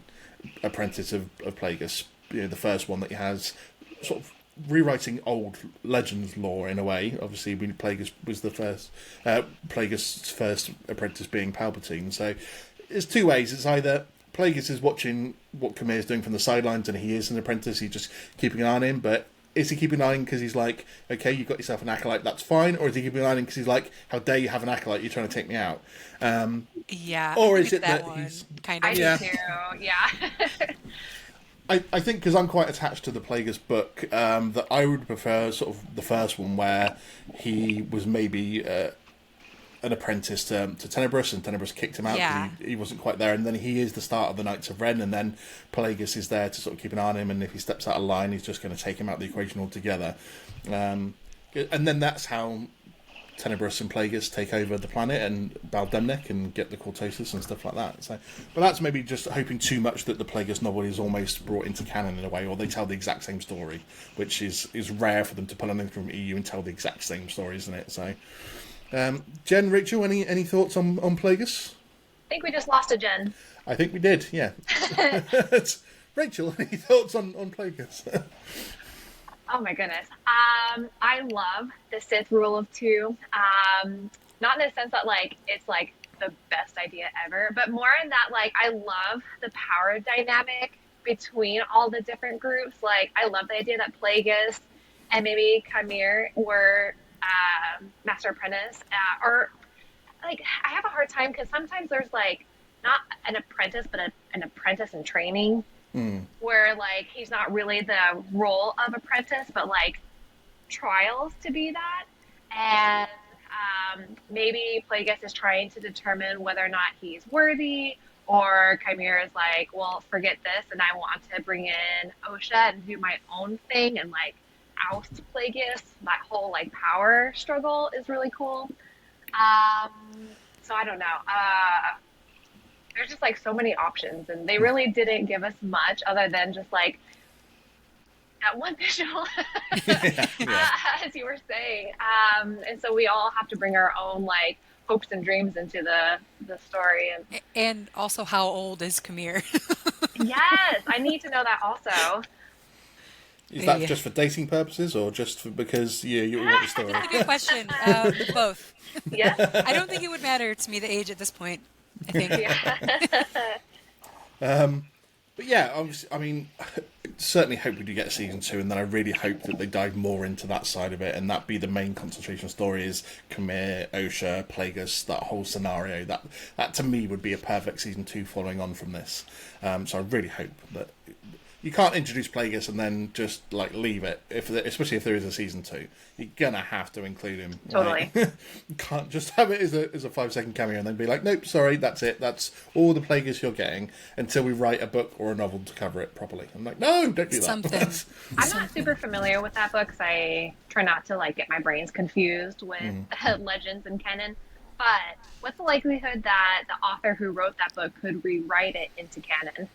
apprentice of Plagueis, the first one that he has, sort of rewriting old Legends lore in a way. Obviously, Plagueis was the first, Plagueis' first apprentice being Palpatine. So it's 2 ways. It's either Plagueis is watching what Camille is doing from the sidelines, and he is an apprentice. He's just keeping an eye on him. But is he keeping an eye on him because he's like, okay, you've got yourself an acolyte, that's fine? Or is he keeping an eye on him because he's like, how dare you have an acolyte? You're trying to take me out. Yeah. Or is it that he's kind of? I do too. Yeah. I think because I'm quite attached to the Plagueis book, that I would prefer sort of the first one where he was maybe an apprentice to Tenebrous, and Tenebrous kicked him out because he wasn't quite there, and then he is the start of the Knights of Ren, and then Plagueis is there to sort of keep an eye on him, and if he steps out of line, he's just going to take him out of the equation altogether. And then that's how Tenebrous and Plagueis take over the planet and Baldemnik and get the Cortosis and stuff like that. So, but that's maybe just hoping too much that the Plagueis novel is almost brought into canon in a way, or they tell the exact same story, which is rare for them to pull anything from EU and tell the exact same story, isn't it? So, Jen, Rachel, any thoughts on Plagueis? I think we just lost a Jen. I think we did, yeah. Rachel, any thoughts on Plagueis? Oh my goodness. I love the Sith rule of 2. Not in the sense that it's the best idea ever, but more in that I love the power dynamic between all the different groups. I love the idea that Plagueis and maybe Camille were master apprentice, or I have a hard time because sometimes there's not an apprentice but an apprentice in training. Where he's not really the role of apprentice, but trials to be that, and maybe Plagueis is trying to determine whether or not he's worthy, or Chimera is well, forget this, and I want to bring in Osha and do my own thing and oust Plagueis. That whole power struggle is really cool. So I don't know. There's just so many options, and they really didn't give us much other than just that one visual, as you were saying. And so we all have to bring our own hopes and dreams into the story. And also, how old is Camille? Yes, I need to know that also. Is that just for dating purposes, or just because you want the story? That's a good question. Both. Yeah. I don't think it would matter to me the age at this point. I think. But yeah, obviously, I mean, certainly hope we do get season 2, and then I really hope that they dive more into that side of it, and that be the main concentration story is Khmer, Osha, Plagueis, that whole scenario. That to me would be a perfect season 2 following on from this. So I really hope that you can't introduce Plagueis and then just like leave it. Especially if there is a season 2, you're gonna have to include him. Totally. Right? You can't just have it as a 5-second cameo and then be like, nope, sorry, that's it. That's all the Plagueis you're getting until we write a book or a novel to cover it properly. I'm like, no, don't do that. Something. I'm not super familiar with that book, because I try not to like get my brains confused with legends and canon. But what's the likelihood that the author who wrote that book could rewrite it into canon?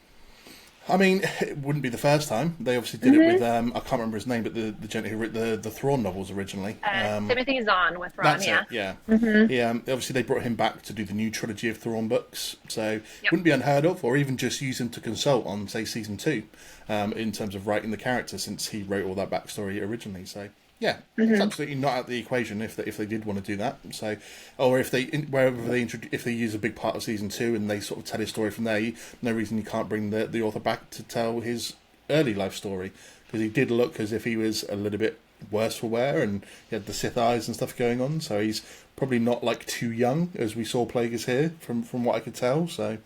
I mean, it wouldn't be the first time. They obviously did it with, I can't remember his name, but the gent who wrote the Thrawn novels originally. Timothy Zahn with Thrawn, That's it, yeah. Obviously they brought him back to do the new trilogy of Thrawn books, so wouldn't be unheard of, or even just use him to consult on, say, season 2, in terms of writing the character, since he wrote all that backstory originally, so... Yeah, it's absolutely not out of the equation if they did want to do that. So, or if they use a big part of season 2 and they sort of tell his story from there, no reason you can't bring the author back to tell his early life story, because he did look as if he was a little bit worse for wear and he had the Sith eyes and stuff going on. So he's probably not like too young, as we saw Plagueis here from what I could tell. So.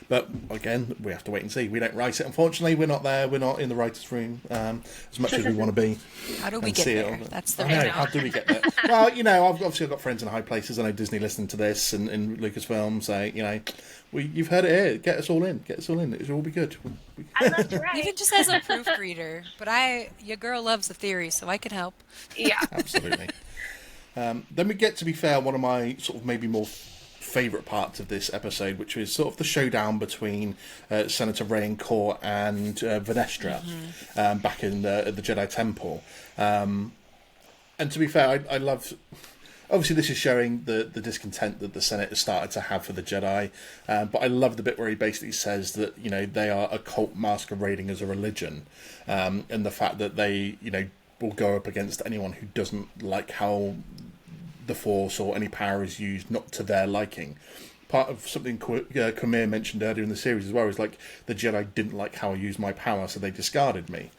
But again, we have to wait and see. We don't write it, unfortunately. We're not there. We're not in the writers' room as much as we want to be. How do we get there? That's the how do we get there? Well, I've got friends in high places. I know Disney listening to this and Lucasfilm, so you've heard it here. Get us all in. It'll all be good. I love to write. Even just as a proofreader. But your girl loves the theory, so I can help. Yeah, absolutely. Then we get, to be fair, one of my sort of maybe more favourite parts of this episode, which is sort of the showdown between Senator Rayancourt and Venestra back in the Jedi Temple. And to be fair, I love... Obviously, this is showing the discontent that the Senate has started to have for the Jedi, but I love the bit where he basically says that, they are a cult masquerading as a religion, and the fact that they, will go up against anyone who doesn't like how the Force or any power is used not to their liking. Part of something Khmer mentioned earlier in the series as well is like, the Jedi didn't like how I used my power, so they discarded me.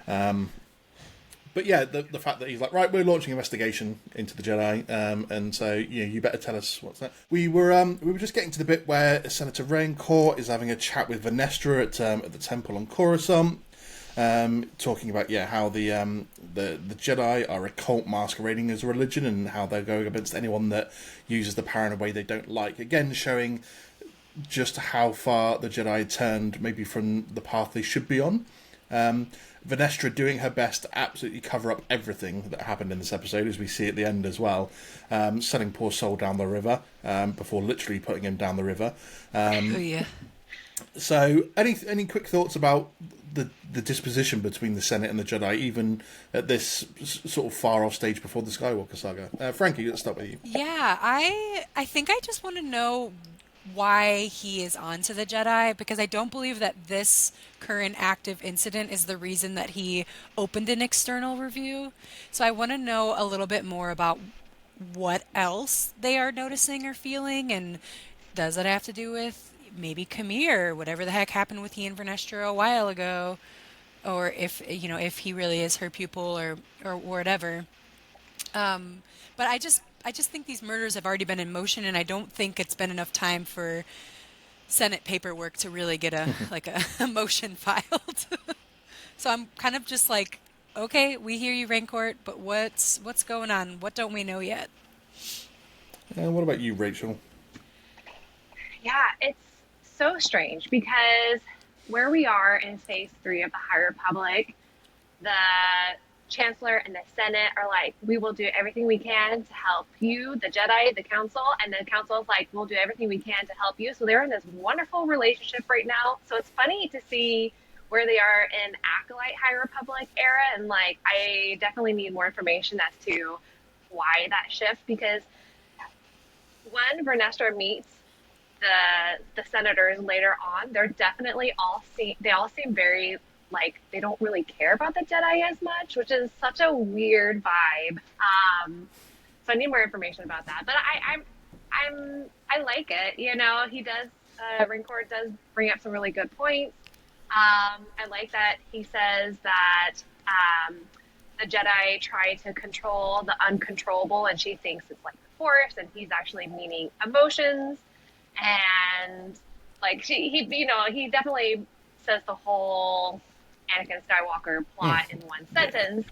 But yeah, the fact that he's like, right, we're launching an investigation into the Jedi, and so you better tell us what's that. We were just getting to the bit where Senator Rayancourt is having a chat with Venestra at the temple on Coruscant. Talking about how the Jedi are a cult masquerading as a religion, and how they're going against anyone that uses the power in a way they don't like. Again, showing just how far the Jedi turned maybe from the path they should be on. Venestra doing her best to absolutely cover up everything that happened in this episode, as we see at the end as well, sending poor Soul down the river before literally putting him down the river. So, any quick thoughts about the disposition between the Senate and the Jedi, even at this sort of far off stage before the Skywalker saga? Frankie, let's start with you. Yeah, I think I just want to know why he is onto the Jedi, because I don't believe that this current active incident is the reason that he opened an external review. So I want to know a little bit more about what else they are noticing or feeling, and does it have to do with maybe Khmer, whatever the heck happened with he and Vernestra a while ago, or if he really is her pupil or whatever. But I just think these murders have already been in motion, and I don't think it's been enough time for Senate paperwork to really get a motion filed. So I'm kind of just like, okay, we hear you, Rayancourt, but what's going on? What don't we know yet? What about you, Rachel? Yeah, it's so strange, because where we are in phase 3 of the High Republic, the Chancellor and the Senate are like, we will do everything we can to help you, the Jedi, the Council, and the Council is like, we'll do everything we can to help you. So they're in this wonderful relationship right now. So it's funny to see where they are in Acolyte High Republic era, and like, I definitely need more information as to why that shift, because when Vernestra meets the senators later on, they're definitely all seem very like they don't really care about the Jedi as much, which is such a weird vibe. So I need more information about that. But I like it. He does. Rayancourt does bring up some really good points. I like that he says that the Jedi try to control the uncontrollable, and she thinks it's like the Force, and he's actually meaning emotions. And like he definitely says the whole Anakin Skywalker plot in one sentence,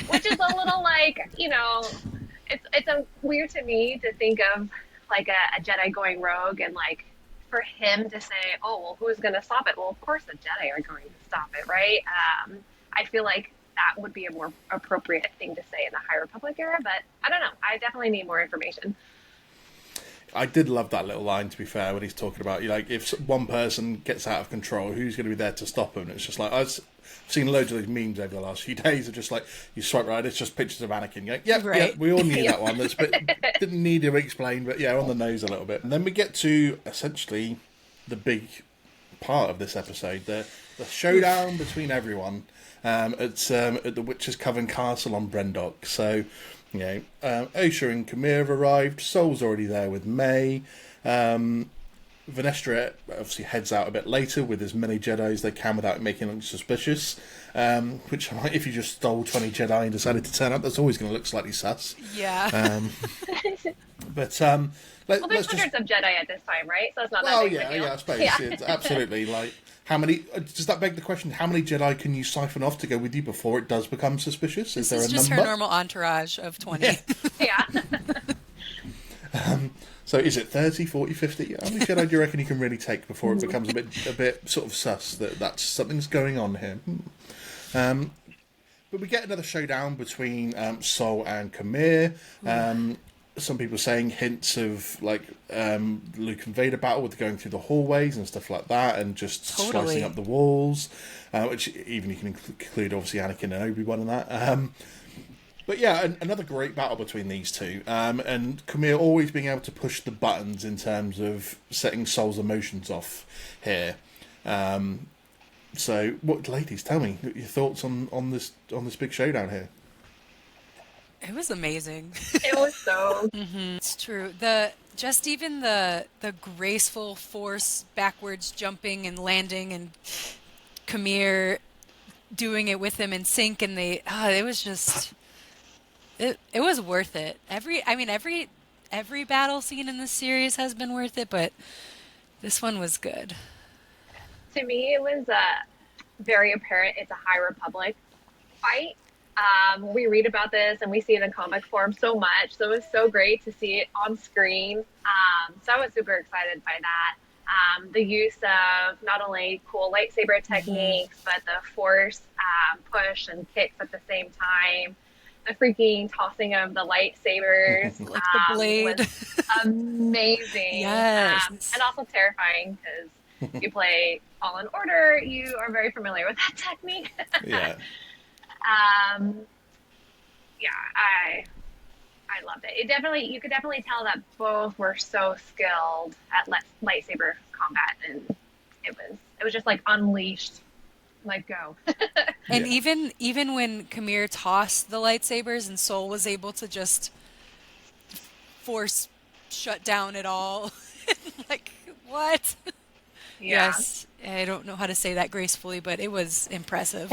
which is a little like, it's a weird to me to think of like a Jedi going rogue and like for him to say, oh, well, who's going to stop it? Well, of course the Jedi are going to stop it, right? I feel like that would be a more appropriate thing to say in the High Republic era, but I don't know. I definitely need more information. I did love that little line, to be fair, when he's talking about, like, if one person gets out of control, who's going to be there to stop him? And it's just like, I've seen loads of those memes over the last few days of just like, you swipe right, it's just pictures of Anakin. You're like, yeah, we all knew that one. Didn't need to explain, but yeah, on the nose a little bit. And then we get to, essentially, the big part of this episode, the showdown between everyone at the Witch's Coven Castle on Brendok. So, Osha and Camille have arrived. Sol's already there with May. Venestra obviously heads out a bit later with as many Jedi as they can without making it look suspicious. Which, if you just stole 20 Jedi and decided to turn up, that's always going to look slightly sus. Yeah. But there's hundreds of Jedi at this time, right? So it's not that big of a deal. I suppose. Yeah. It's absolutely. Like, how many? Does that beg the question? How many Jedi can you siphon off to go with you before it does become suspicious? Is there a number? This is just her normal entourage of 20. Yeah. So is it 30, 40, 50? How many Jedi do you reckon you can really take before it becomes a bit sort of sus that something's going on here? But we get another showdown between Sol and Camille. Some people saying hints of like Luke and Vader battle with going through the hallways and stuff like that, and just slicing up the walls, which even you can include obviously Anakin and Obi-Wan in that. But yeah, another great battle between these two, and Camille always being able to push the buttons in terms of setting Sol's emotions off here. So, what, ladies, tell me your thoughts on this big showdown here. It was amazing. It was so. It's true. Just even the graceful force backwards jumping and landing, and Camille doing it with him in sync, and it was just. It was worth it. Every battle scene in this series has been worth it, but this one was good. To me, it was very apparent it's a High Republic fight. We read about this and we see it in comic form so much, so it was so great to see it on screen. So I was super excited by that. The use of not only cool lightsaber techniques, but the force push and kicks at the same time. The freaking tossing of the lightsabers, like the blade, was amazing. Yes, and also terrifying because you play Fallen Order. You are very familiar with that technique. Yeah. I loved it. You could definitely tell that both were so skilled at lightsaber combat, and it was just like unleashed. Like, go. And even when Camille tossed the lightsabers and Sol was able to just force shut down it all. Like, what? Yeah. Yes. I don't know how to say that gracefully, but it was impressive.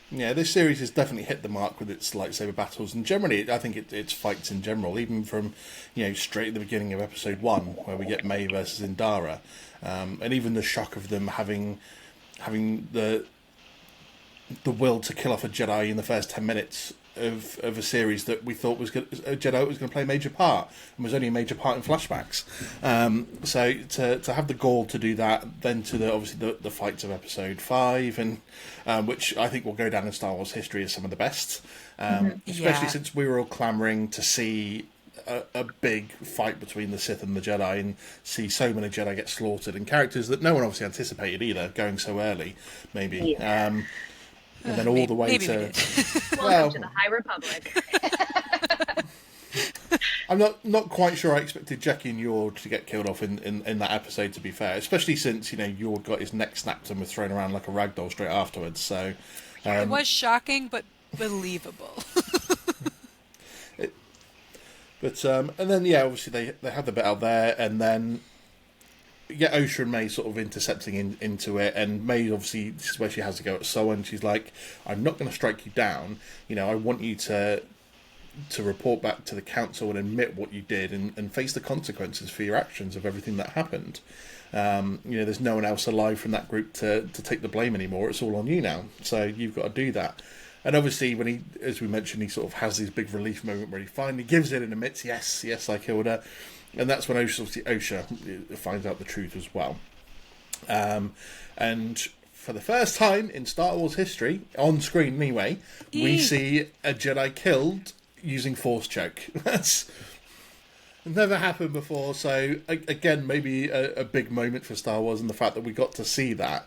Yeah, this series has definitely hit the mark with its lightsaber battles, and generally, I think its fights in general, even from straight at the beginning of episode 1, where we get May versus Indara, and even the shock of them having the will to kill off a Jedi in the first 10 minutes of a series that we thought a Jedi was going to play a major part, and was only a major part in flashbacks. So to have the gall to do that, then to the fights of episode 5, and which I think will go down in Star Wars history as some of the best, especially since we were all clamouring to see a big fight between the Sith and the Jedi, and see so many Jedi get slaughtered, and characters that no one obviously anticipated either, going so early, maybe. Yeah. And then all the way to... Welcome to the High Republic. I'm not quite sure I expected Jackie and Yord to get killed off in that episode, to be fair, especially since, Yord got his neck snapped and was thrown around like a ragdoll straight afterwards, so... it was shocking, but believable. And then, obviously they have the bit out there, and then you get Osha and May sort of intercepting into it, and May, obviously, this is where she has to go at Sol, and she's like, I'm not going to strike you down, I want you to to report back to the council and admit what you did and face the consequences for your actions of everything that happened. There's no one else alive from that group to take the blame anymore. It's all on you now. So you've got to do that. And obviously, when he, as we mentioned, he sort of has this big relief moment where he finally gives in and admits, yes, I killed her. And that's when Osha finds out the truth as well. And for the first time in Star Wars history, on screen anyway, we see a Jedi killed using Force choke. That's never happened before. So again, maybe a big moment for Star Wars and the fact that we got to see that.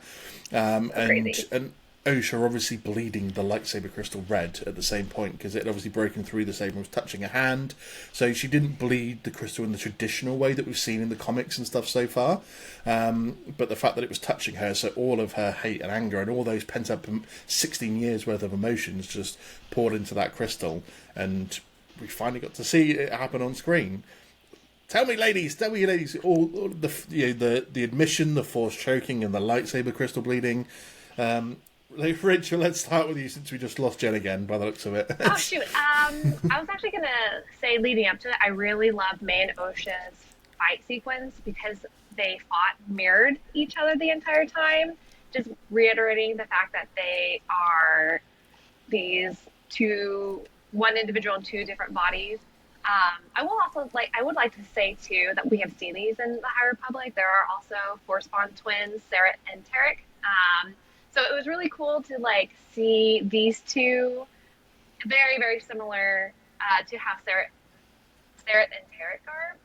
And Osha obviously bleeding the lightsaber crystal red at the same point because it had obviously broken through the saber and was touching her hand. So she didn't bleed the crystal in the traditional way that we've seen in the comics and stuff so far. But the fact that it was touching her, so all of her hate and anger and all those pent up 16 years worth of emotions just poured into that crystal. And we finally got to see it happen on screen. Tell me, ladies, all the admission, the force choking and the lightsaber crystal bleeding. Rachel, let's start with you since we just lost Jen again by the looks of it. Oh, shoot. I was actually going to say leading up to it, I really loved May and Osha's fight sequence because they fought mirrored each other the entire time, just reiterating the fact that they are one individual in two different bodies. I would like to say too that we have seen these in the High Republic. There are also Force Bond twins, Sarah and Tarek. So it was really cool to see these two very, very similar to how Sarah and Tarek are.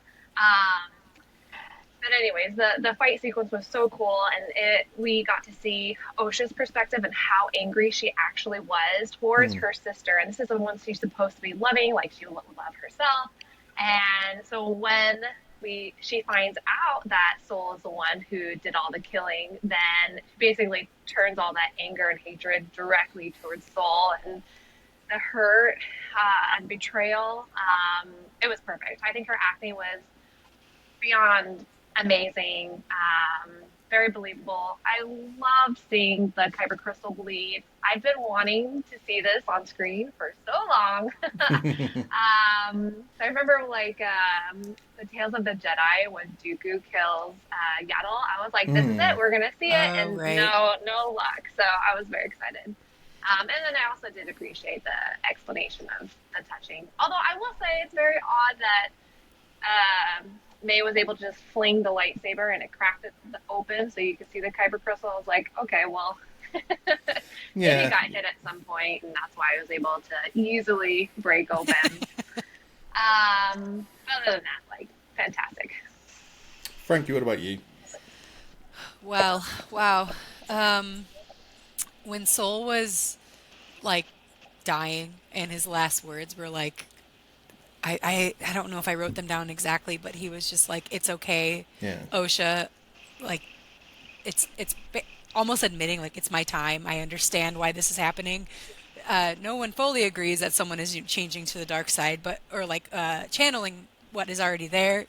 But anyways, the fight sequence was so cool, and we got to see Osha's perspective and how angry she actually was towards her sister. And this is the one she's supposed to be loving, like she would love herself. And so when she finds out that Soul is the one who did all the killing, then basically turns all that anger and hatred directly towards Soul, and the hurt and betrayal. It was perfect. I think her acting was beyond amazing, very believable. I loved seeing the Kyber crystal bleed. I've been wanting to see this on screen for so long. So I remember the Tales of the Jedi when Dooku kills Yaddle. I was like, this is it, we're gonna see it, and right. no luck. So I was very excited. And then I also did appreciate the explanation of the touching. Although I will say it's very odd that May was able to just fling the lightsaber and it cracked it open so you could see the Kyber crystal. I was like, okay, well, maybe it got hit at some point, and that's why I was able to easily break open. Other than that, fantastic. Frankie, what about you? Well, wow. When Soul was dying and his last words were I don't know if I wrote them down exactly, but he was just it's okay, Osha, it's almost admitting it's my time. I understand why this is happening. No one fully agrees that someone is changing to the dark side, or channeling what is already there,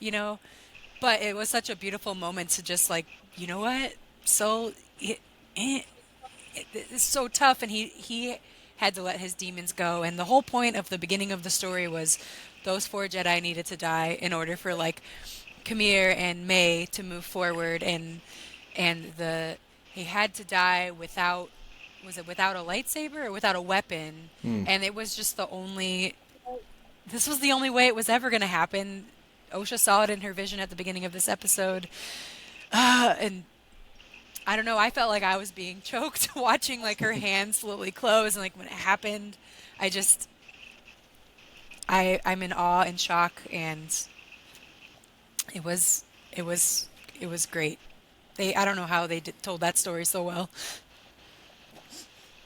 But it was such a beautiful moment to just you know what, Soul, it's so tough, and he had to let his demons go. And the whole point of the beginning of the story was those 4 Jedi needed to die in order for Kamir and May to move forward, and he had to die without a lightsaber or without a weapon, and it was just this was the only way it was ever going to happen. Osha saw it in her vision at the beginning of this episode, and I don't know, I felt like I was being choked watching her hand slowly close, and when it happened, I'm in awe and shock, and it was great. I don't know how they told that story so well.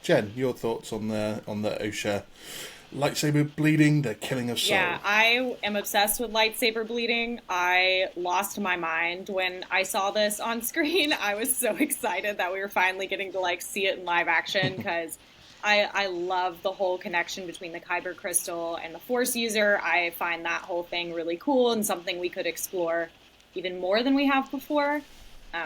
Jen, your thoughts on the Osha lightsaber bleeding, the killing of Soul? Yeah, I am obsessed with lightsaber bleeding. I lost my mind when I saw this on screen. I was so excited that we were finally getting to see it in live action, because I love the whole connection between the Kyber crystal and the Force user. I find that whole thing really cool and something we could explore even more than we have before.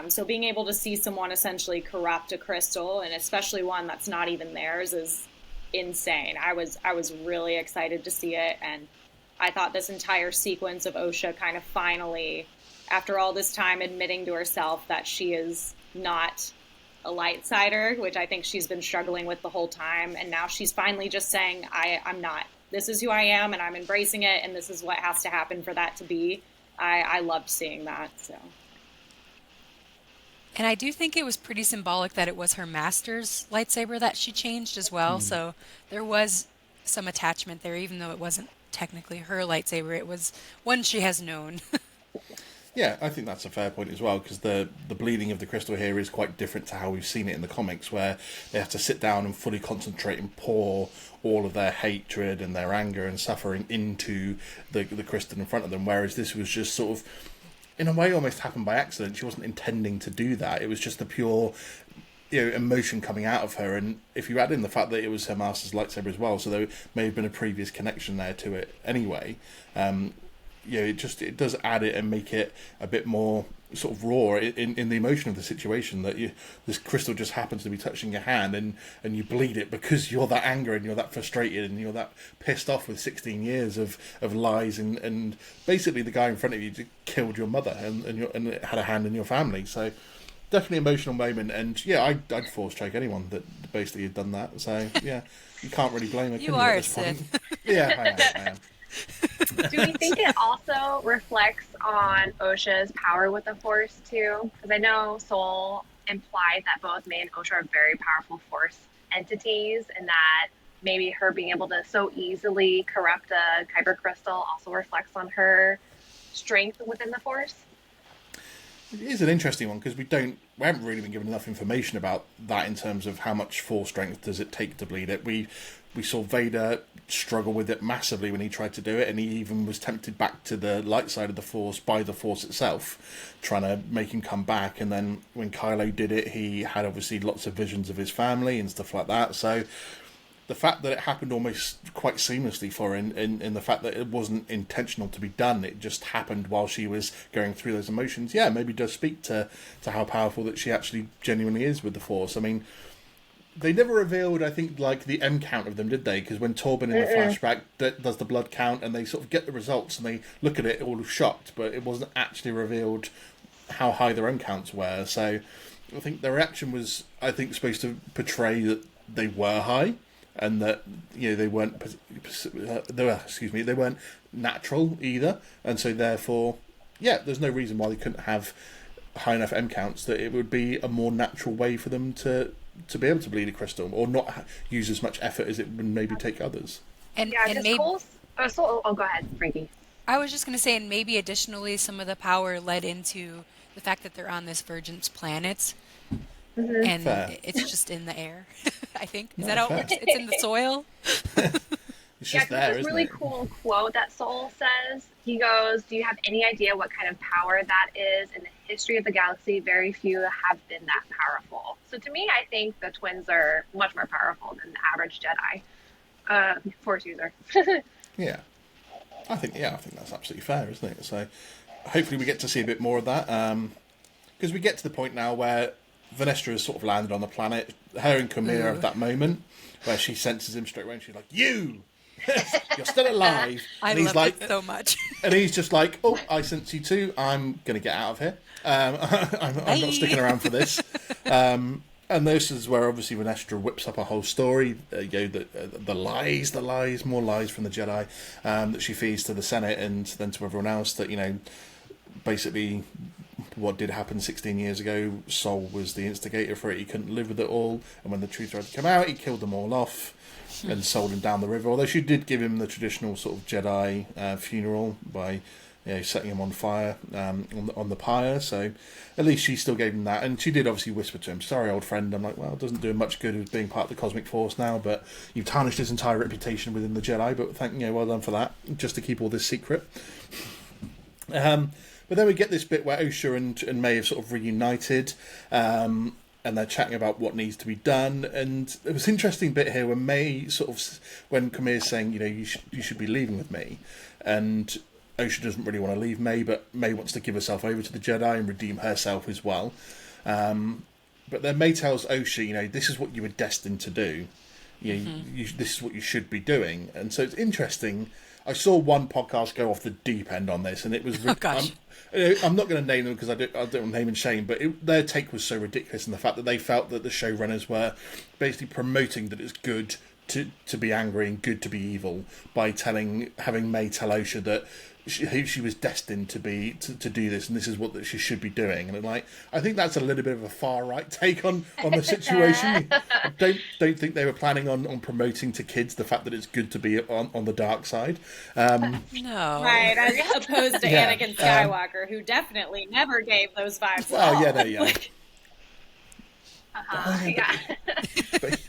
So being able to see someone essentially corrupt a crystal, and especially one that's not even theirs, is insane. I was really excited to see it, and I thought this entire sequence of Osha kind of finally, after all this time, admitting to herself that she is not a light sider, which I think she's been struggling with the whole time, and now she's finally just saying, I'm not. This is who I am, and I'm embracing it, and this is what has to happen for that to be. I loved seeing that. So. And I do think it was pretty symbolic that it was her master's lightsaber that she changed as well. So there was some attachment there, even though it wasn't technically her lightsaber. It was one she has known. Yeah, I think that's a fair point as well, because the bleeding of the crystal here is quite different to how we've seen it in the comics, where they have to sit down and fully concentrate and pour all of their hatred and their anger and suffering into the crystal in front of them, whereas this was just sort of, in a way, almost happened by accident. She wasn't intending to do that. It was just the pure, emotion coming out of her. And if you add in the fact that it was her master's lightsaber as well, so there may have been a previous connection there to it anyway. It does add it and make it a bit more sort of raw in the emotion of the situation, that this crystal just happens to be touching your hand and you bleed it because you're that angry and you're that frustrated and you're that pissed off with 16 years of lies and basically the guy in front of you killed your mother and it had a hand in your family. So definitely emotional moment, and I'd force choke anyone that basically had done that. So you can't really blame her. You are a Sith. Yeah, I am. Do we think it also reflects on Osha's power with the Force too? Because I know Soul implied that both May and Osha are very powerful Force entities, and that maybe her being able to so easily corrupt a kyber crystal also reflects on her strength within the Force. It is an interesting one, because we haven't really been given enough information about that in terms of how much Force strength does it take to bleed it. We saw Vader struggle with it massively when he tried to do it, and he even was tempted back to the light side of the Force by the Force itself, trying to make him come back. And then when Kylo did it, he had obviously lots of visions of his family and stuff like that. So the fact that it happened almost quite seamlessly for her, in the fact that it wasn't intentional to be done, it just happened while she was going through those emotions, maybe does speak to how powerful that she actually genuinely is with the Force. I mean, they never revealed, I think, like the M count of them, did they? Because when Torben in the flashback does the blood count and they sort of get the results and they look at it all shocked, but it wasn't actually revealed how high their M counts were. So I think their reaction was, I think, supposed to portray that they were high and that they weren't they weren't natural either, and so therefore there's no reason why they couldn't have high enough M counts that it would be a more natural way for them to be able to bleed a crystal, or not use as much effort as it would maybe take others. And maybe... go ahead, Frankie. I was just going to say, and maybe additionally, some of the power led into the fact that they're on this Virgins planet, and it's just in the air. I think is that how it works? It's in the soil. It's just there, isn't it? Really cool quote that Soul says. He goes, "Do you have any idea what kind of power that is? In the history of the galaxy, very few have been that powerful." So to me, I think the twins are much more powerful than the average Jedi Force user. I think that's absolutely fair, isn't it? So hopefully we get to see a bit more of that, because we get to the point now where Vanestra has sort of landed on the planet. Her and Camille have that moment where she senses him straight away and she's like, "You! You're still alive." I love it so much. And he's just like, "Oh, I sense you too. I'm going to get out of here. I'm not sticking around for this." And this is where obviously Vanestra whips up a whole story, the lies, more lies from the Jedi that she feeds to the Senate and then to everyone else, that basically what did happen 16 years ago, Sol was the instigator for it. He couldn't live with it all, and when the truth had to come out, he killed them all off and sold him down the river. Although she did give him the traditional sort of Jedi funeral by setting him on fire on the pyre. So at least she still gave him that, and she did obviously whisper to him, "Sorry, old friend." I'm like, well, it doesn't do him much good as being part of the Cosmic Force now, but you've tarnished his entire reputation within the Jedi. But well done for that, just to keep all this secret. But then we get this bit where Osha and May have sort of reunited, and they're chatting about what needs to be done. And it was an interesting bit here when May when Camir's saying, you should be leaving with me, and Osha doesn't really want to leave May, but May wants to give herself over to the Jedi and redeem herself as well. But then May tells Osha, this is what you were destined to do. this is what you should be doing. And so it's interesting. I saw one podcast go off the deep end on this, and it was. Oh, gosh. I'm not going to name them because I don't want name and shame, but their take was so ridiculous in the fact that they felt that the showrunners were basically promoting that it's good to be angry and good to be evil by having May tell Osha that she was destined to do this, and this is what she should be doing. And I think that's a little bit of a far right take on the situation. I don't think they were planning on promoting to kids the fact that it's good to be on the dark side. No, right, as opposed to Anakin Skywalker, who definitely never gave those vibes. Well, yeah. But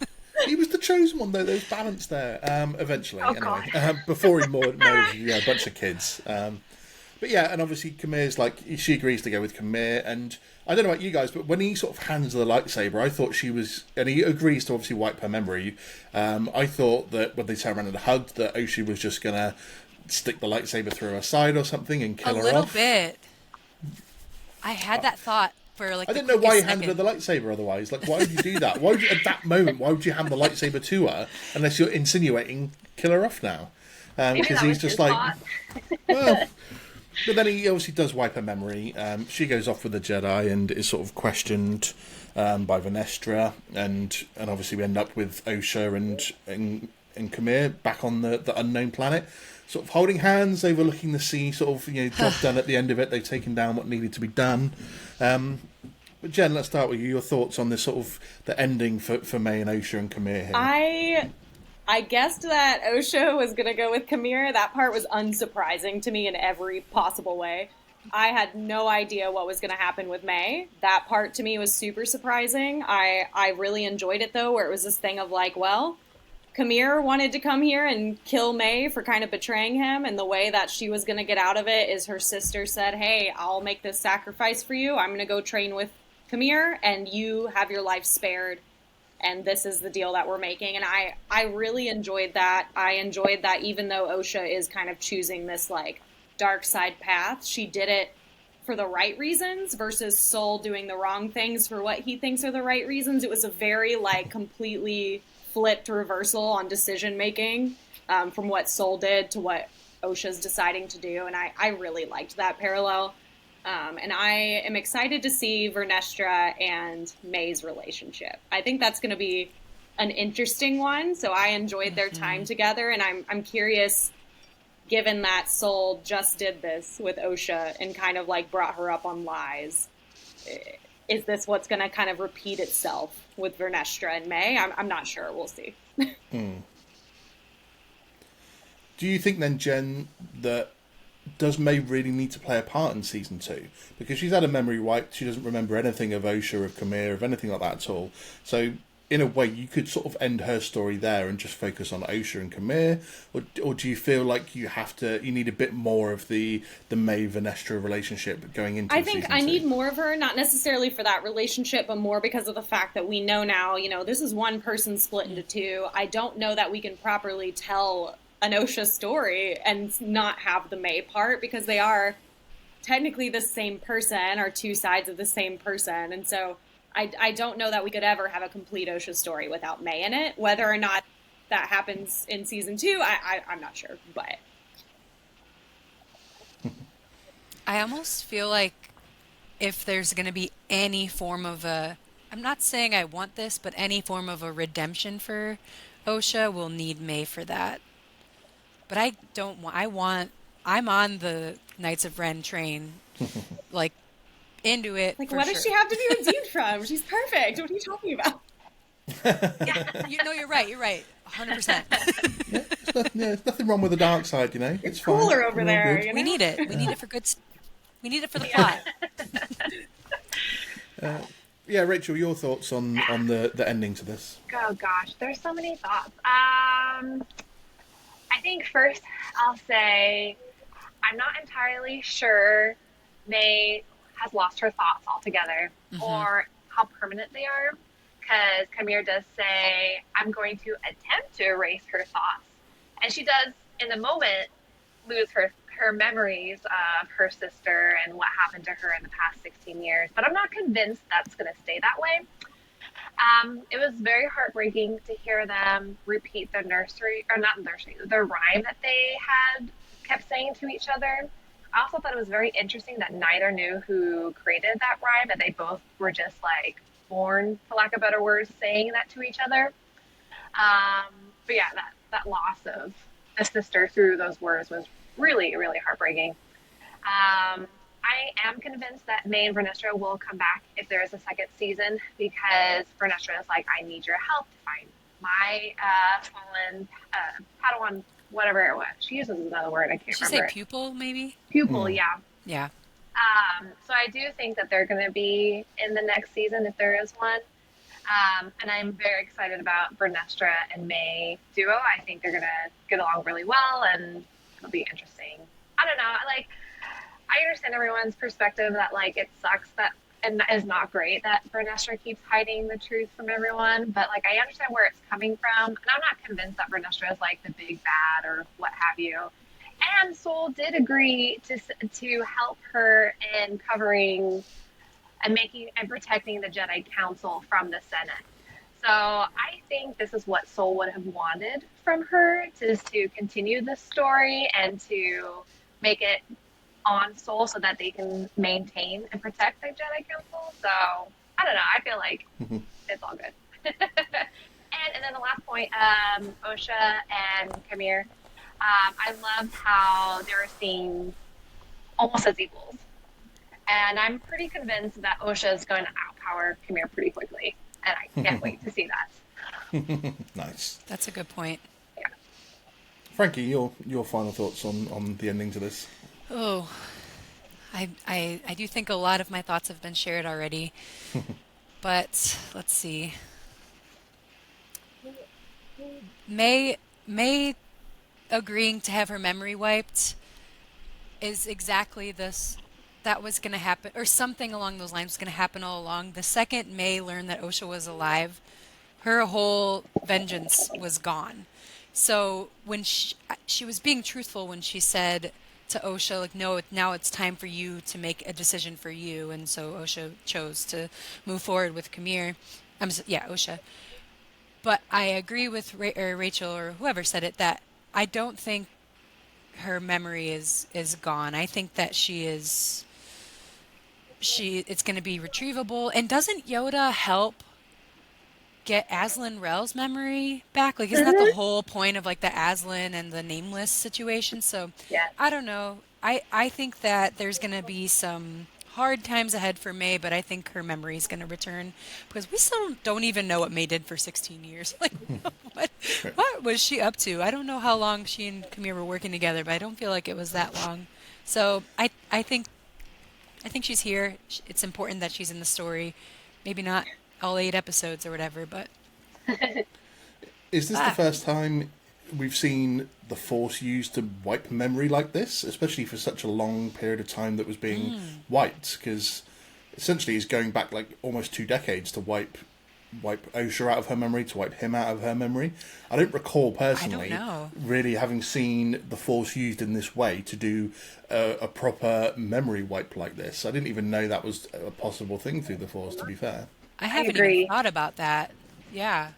he was the chosen one, though. There was balance there. Eventually, anyway, before he married a bunch of kids. But yeah, and obviously Kamir's she agrees to go with Kamir, and I don't know about you guys, but when he sort of hands her the lightsaber, I thought she was, and he agrees to obviously wipe her memory. I thought that when they turned around and hugged, that Oshi was just gonna stick the lightsaber through her side or something and kill her off. A little bit. I had that thought. I didn't know why you handed her the lightsaber otherwise. Why would you do that? Why would you, at that moment, why would you hand the lightsaber to her unless you're insinuating kill her off now? Because he's just well. But then he obviously does wipe her memory. She goes off with the Jedi and is sort of questioned by Vernestra, and obviously we end up with Osha and Kamir back on the unknown planet, sort of holding hands, overlooking the sea, sort of job done at the end of it. They've taken down what needed to be done. But Jen, let's start with you. Your thoughts on this sort of the ending for May and Osha and Kamir here. I guessed that Osha was going to go with Kamir. That part was unsurprising to me in every possible way. I had no idea what was going to happen with May. That part to me was super surprising. I really enjoyed it, though, where it was this thing of Kamir wanted to come here and kill May for kind of betraying him, and the way that she was going to get out of it is her sister said, hey, I'll make this sacrifice for you. I'm going to go train with Kamir, and you have your life spared, and this is the deal that we're making. And I really enjoyed that. I enjoyed that even though Osha is kind of choosing this, dark side path, she did it for the right reasons versus Sol doing the wrong things for what he thinks are the right reasons. It was a very, completely flipped reversal on decision making from what Sol did to what Osha's deciding to do, and I really liked that parallel. And I am excited to see Vernestra and May's relationship. I think that's going to be an interesting one. So I enjoyed their time together, and I'm curious, given that Sol just did this with Osha and kind of brought her up on lies. Is this what's going to kind of repeat itself with Vernestra and May? I'm not sure. We'll see. Do you think then, Jen, that does May really need to play a part in season 2? Because she's had a memory wipe. She doesn't remember anything of Osha, of Kamir, of anything like that at all. So in a way, you could sort of end her story there and just focus on Osha and Kamir, or do you feel like you need a bit more of the May Vernestra relationship going into? I think I need more of her, not necessarily for that relationship, but more because of the fact that we know now, this is one person split into two. I don't know that we can properly tell an Osha story and not have the May part, because they are technically the same person, or two sides of the same person, and so I don't know that we could ever have a complete Osha story without May in it. Whether or not that happens in season 2, I'm not sure. But I almost feel like if there's going to be any form of I'm not saying I want this, but any form of a redemption for Osha, we'll need May for that. But I don't want, I'm on the Knights of Ren train, into it. What does she have to be redeemed from? She's perfect. What are you talking about? Yeah, you're right. 100%. There's nothing wrong with the dark side, It's cooler fine. over there. We need it. We need it for good. We need it for the plot. Rachel, your thoughts on the ending to this? Oh gosh, there's so many thoughts. I think first I'll say I'm not entirely sure May has lost her thoughts altogether, or how permanent they are, because Kamir does say, I'm going to attempt to erase her thoughts, and she does in the moment lose her memories of her sister and what happened to her in the past 16 years, but I'm not convinced that's going to stay that way. It was very heartbreaking to hear them repeat the the rhyme that they had kept saying to each other. I also thought it was very interesting that neither knew who created that rhyme, that they both were just like born, for lack of better words, saying that to each other. But yeah, that loss of a sister through those words was really, really heartbreaking. I am convinced that May and Vernestra will come back if there is a second season, because Vernestra is like, I need your help to find my fallen Padawan, whatever it was. She uses another word, I can't remember. Did she say pupil, maybe? Pupil, yeah. Yeah. So I do think that they're going to be in the next season if there is one. And I'm very excited about Vernestra and May duo. I think they're going to get along really well, and it'll be interesting. I don't know. I understand everyone's perspective that, like, it sucks that, and is not great that Vernestra keeps hiding the truth from everyone. But, like, I understand where it's coming from. And I'm not convinced that Vernestra is, like, the big bad or what have you. And Sol did agree to help her in covering and making and protecting the Jedi Council from the Senate. So I think this is what Sol would have wanted from her, to continue the story and to make it on Sol so that they can maintain and protect the Jedi Council. So I don't know. I feel like it's all good. and then the last point, Osha and Kamir. I loved how they were seen almost as equals. And I'm pretty convinced that Osha is going to outpower Kamir pretty quickly. And I can't wait to see that. Nice. That's a good point. Yeah. Frankie, your final thoughts on the ending to this? Oh, I do think a lot of my thoughts have been shared already. But let's see. May agreeing to have her memory wiped is exactly this. That was going to happen, or something along those lines was going to happen all along. The second May learned that Osha was alive, her whole vengeance was gone. So when she was being truthful when she said to Osha, like, no, now it's time for you to make a decision for you. And so Osha chose to move forward with Kamir. Osha. But I agree with Rachel or whoever said it, that I don't think her memory is gone. I think that it's going to be retrievable. And doesn't Yoda help get Aslan Rel's memory back? Like, isn't that the whole point of, like, the Aslan and the Nameless situation? So, yeah. I don't know. I think that there's going to be some hard times ahead for May, but I think her memory is going to return, because we still don't even know what May did for 16 years. Like, what was she up to? I don't know how long she and Kamir were working together, but I don't feel like it was that long. So I think she's here. It's important that she's in the story. Maybe not all 8 episodes or whatever, but... Is this the first time we've seen the Force used to wipe memory like this, especially for such a long period of time that was being wiped? Because essentially he's going back like almost 2 decades to wipe Osha out of her memory, to wipe him out of her memory. I don't recall personally really having seen the Force used in this way to do a proper memory wipe like this. I didn't even know that was a possible thing through the Force, to be fair. I haven't even thought about that. Yeah.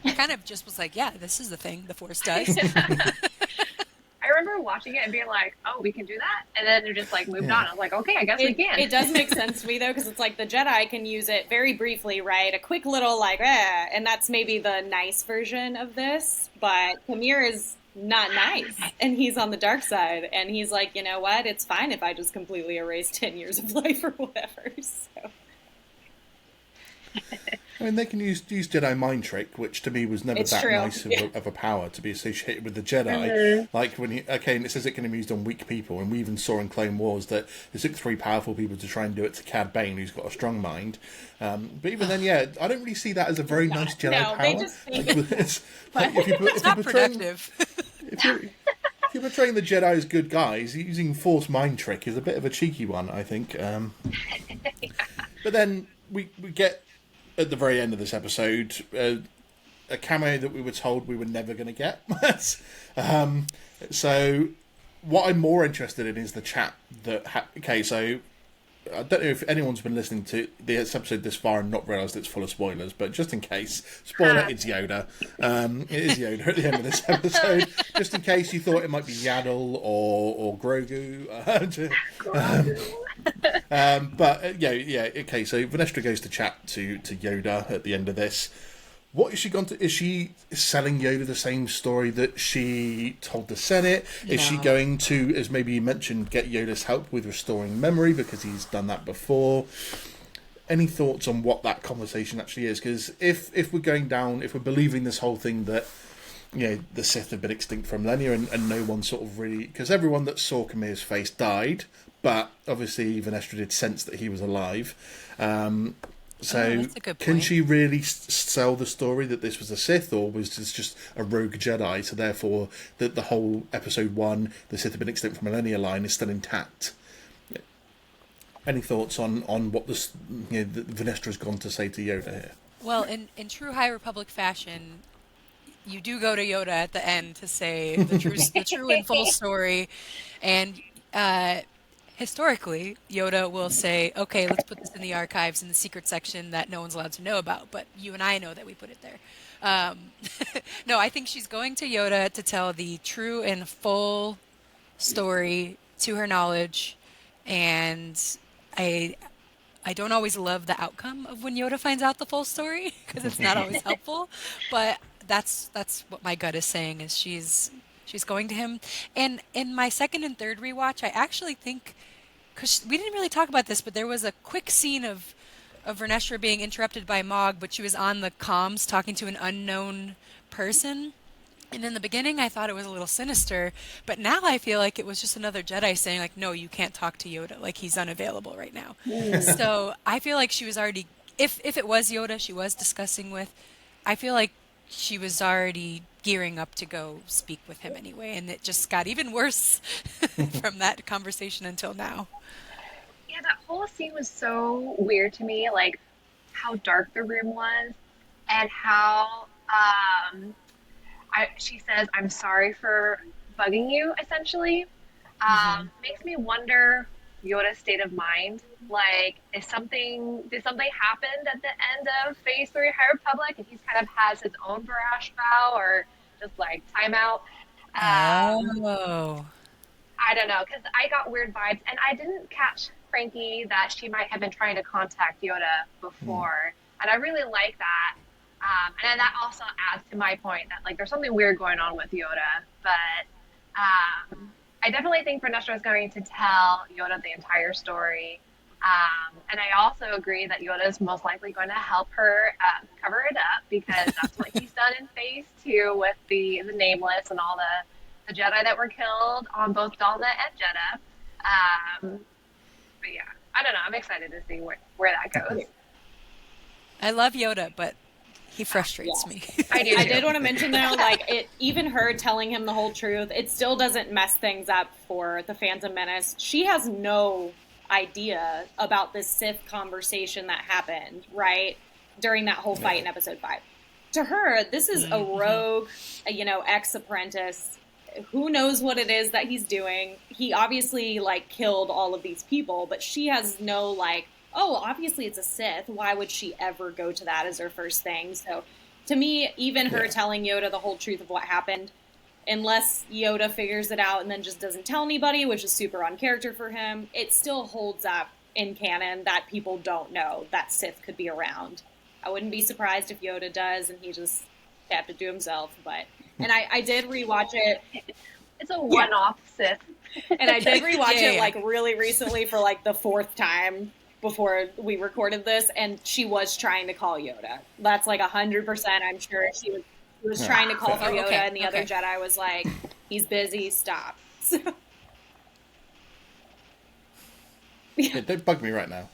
I kind of just was like, yeah, this is the thing the Force does. I remember watching it and being like, oh, we can do that? And then it just, like, moved on. I was like, okay, I guess we can. It does make sense to me, though, because it's like the Jedi can use it very briefly, right? A quick little, like, and that's maybe the nice version of this. But Kamir is not nice, and he's on the dark side. And he's like, you know what? It's fine if I just completely erase 10 years of life or whatever, so... I mean, they can use Jedi mind trick, which to me was never nice of a power to be associated with the Jedi. Like when and it says it can be used on weak people, and we even saw in Clone Wars that it took 3 powerful people to try and do it to Cad Bane, who's got a strong mind. But even then, I don't really see that as a very nice Jedi power. They just think it's not productive. If you're portraying the Jedi as good guys, using Force mind trick is a bit of a cheeky one, I think. But then we get, at the very end of this episode, a cameo that we were told we were never going to get. So what I'm more interested in is the chat that... so I don't know if anyone's been listening to this episode this far and not realised it's full of spoilers, but just in case, spoiler, it's Yoda. It is Yoda at the end of this episode. Just in case you thought it might be Yaddle or Grogu. Okay, so Vanestra goes to chat to Yoda at the end of this. What is she going to... Is she selling Yoda the same story that she told the Senate? Is she going to, as maybe you mentioned, get Yoda's help with restoring memory because he's done that before? Any thoughts on what that conversation actually is? Because if we're going down, if we're believing this whole thing that, the Sith have been extinct for millennia and no one sort of really... Because everyone that saw Kamir's face died, but obviously Vanestra did sense that he was alive. So, can she really sell the story that this was a Sith, or was this just a rogue Jedi, so therefore the whole Episode 1, the Sith have been extinct for millennia line, is still intact? Any thoughts on what this, that Vanestra's gone to say to Yoda here? Well, in true High Republic fashion, you do go to Yoda at the end to say the true and full story, and historically, Yoda will say, okay, let's put this in the archives in the secret section that no one's allowed to know about, but you and I know that we put it there. No, I think she's going to Yoda to tell the true and full story to her knowledge, and I don't always love the outcome of when Yoda finds out the full story, because it's not always helpful, but that's what my gut is saying, is she's going to him. And in my second and third rewatch, I actually think, because we didn't really talk about this, but there was a quick scene of Vernestra being interrupted by Mog, but she was on the comms talking to an unknown person. And in the beginning, I thought it was a little sinister, but now I feel like it was just another Jedi saying, like, no, you can't talk to Yoda, like he's unavailable right now. So I feel like she was already, if it was Yoda she was discussing with, I feel like she was already gearing up to go speak with him anyway, and it just got even worse from that conversation until now. Yeah, that whole scene was so weird to me, like how dark the room was and how she says, I'm sorry for bugging you, essentially. Makes me wonder Yoda's state of mind. Like, did something happen at the end of Phase 3 High Republic and he's kind of has his own Varash vow, or just like timeout? I don't know, because I got weird vibes, and I didn't catch Frankie that she might have been trying to contact Yoda before, and I really like that. And then that also adds to my point that, like, there's something weird going on with Yoda, but I definitely think Vernestra is going to tell Yoda the entire story. And I also agree that Yoda is most likely going to help her cover it up, because that's what he's done in Phase 2 with the Nameless and all the Jedi that were killed on both Dalna and Jedha. But yeah, I don't know. I'm excited to see where that goes. I love Yoda, but he frustrates me. I did want to mention, though, like, even her telling him the whole truth, it still doesn't mess things up for the Phantom Menace. She has no idea about this Sith conversation that happened, right, during that whole fight in Episode 5. To her, this is a rogue, ex-apprentice. Who knows what it is that he's doing? He obviously, like, killed all of these people, but she has no, like, oh, obviously it's a Sith. Why would she ever go to that as her first thing? So, to me, even her telling Yoda the whole truth of what happened, unless Yoda figures it out and then just doesn't tell anybody, which is super on character for him, it still holds up in canon that people don't know that Sith could be around. I wouldn't be surprised if Yoda does and he just kept it to himself, but... And I did rewatch it. It's a one-off Sith. And I did rewatch it, like, really recently for, like, the fourth time before we recorded this, and she was trying to call Yoda. That's, like, 100%, I'm sure she was trying to call for Yoda, and the other Jedi was like, he's busy, stop. So. Yeah, don't bug me right now.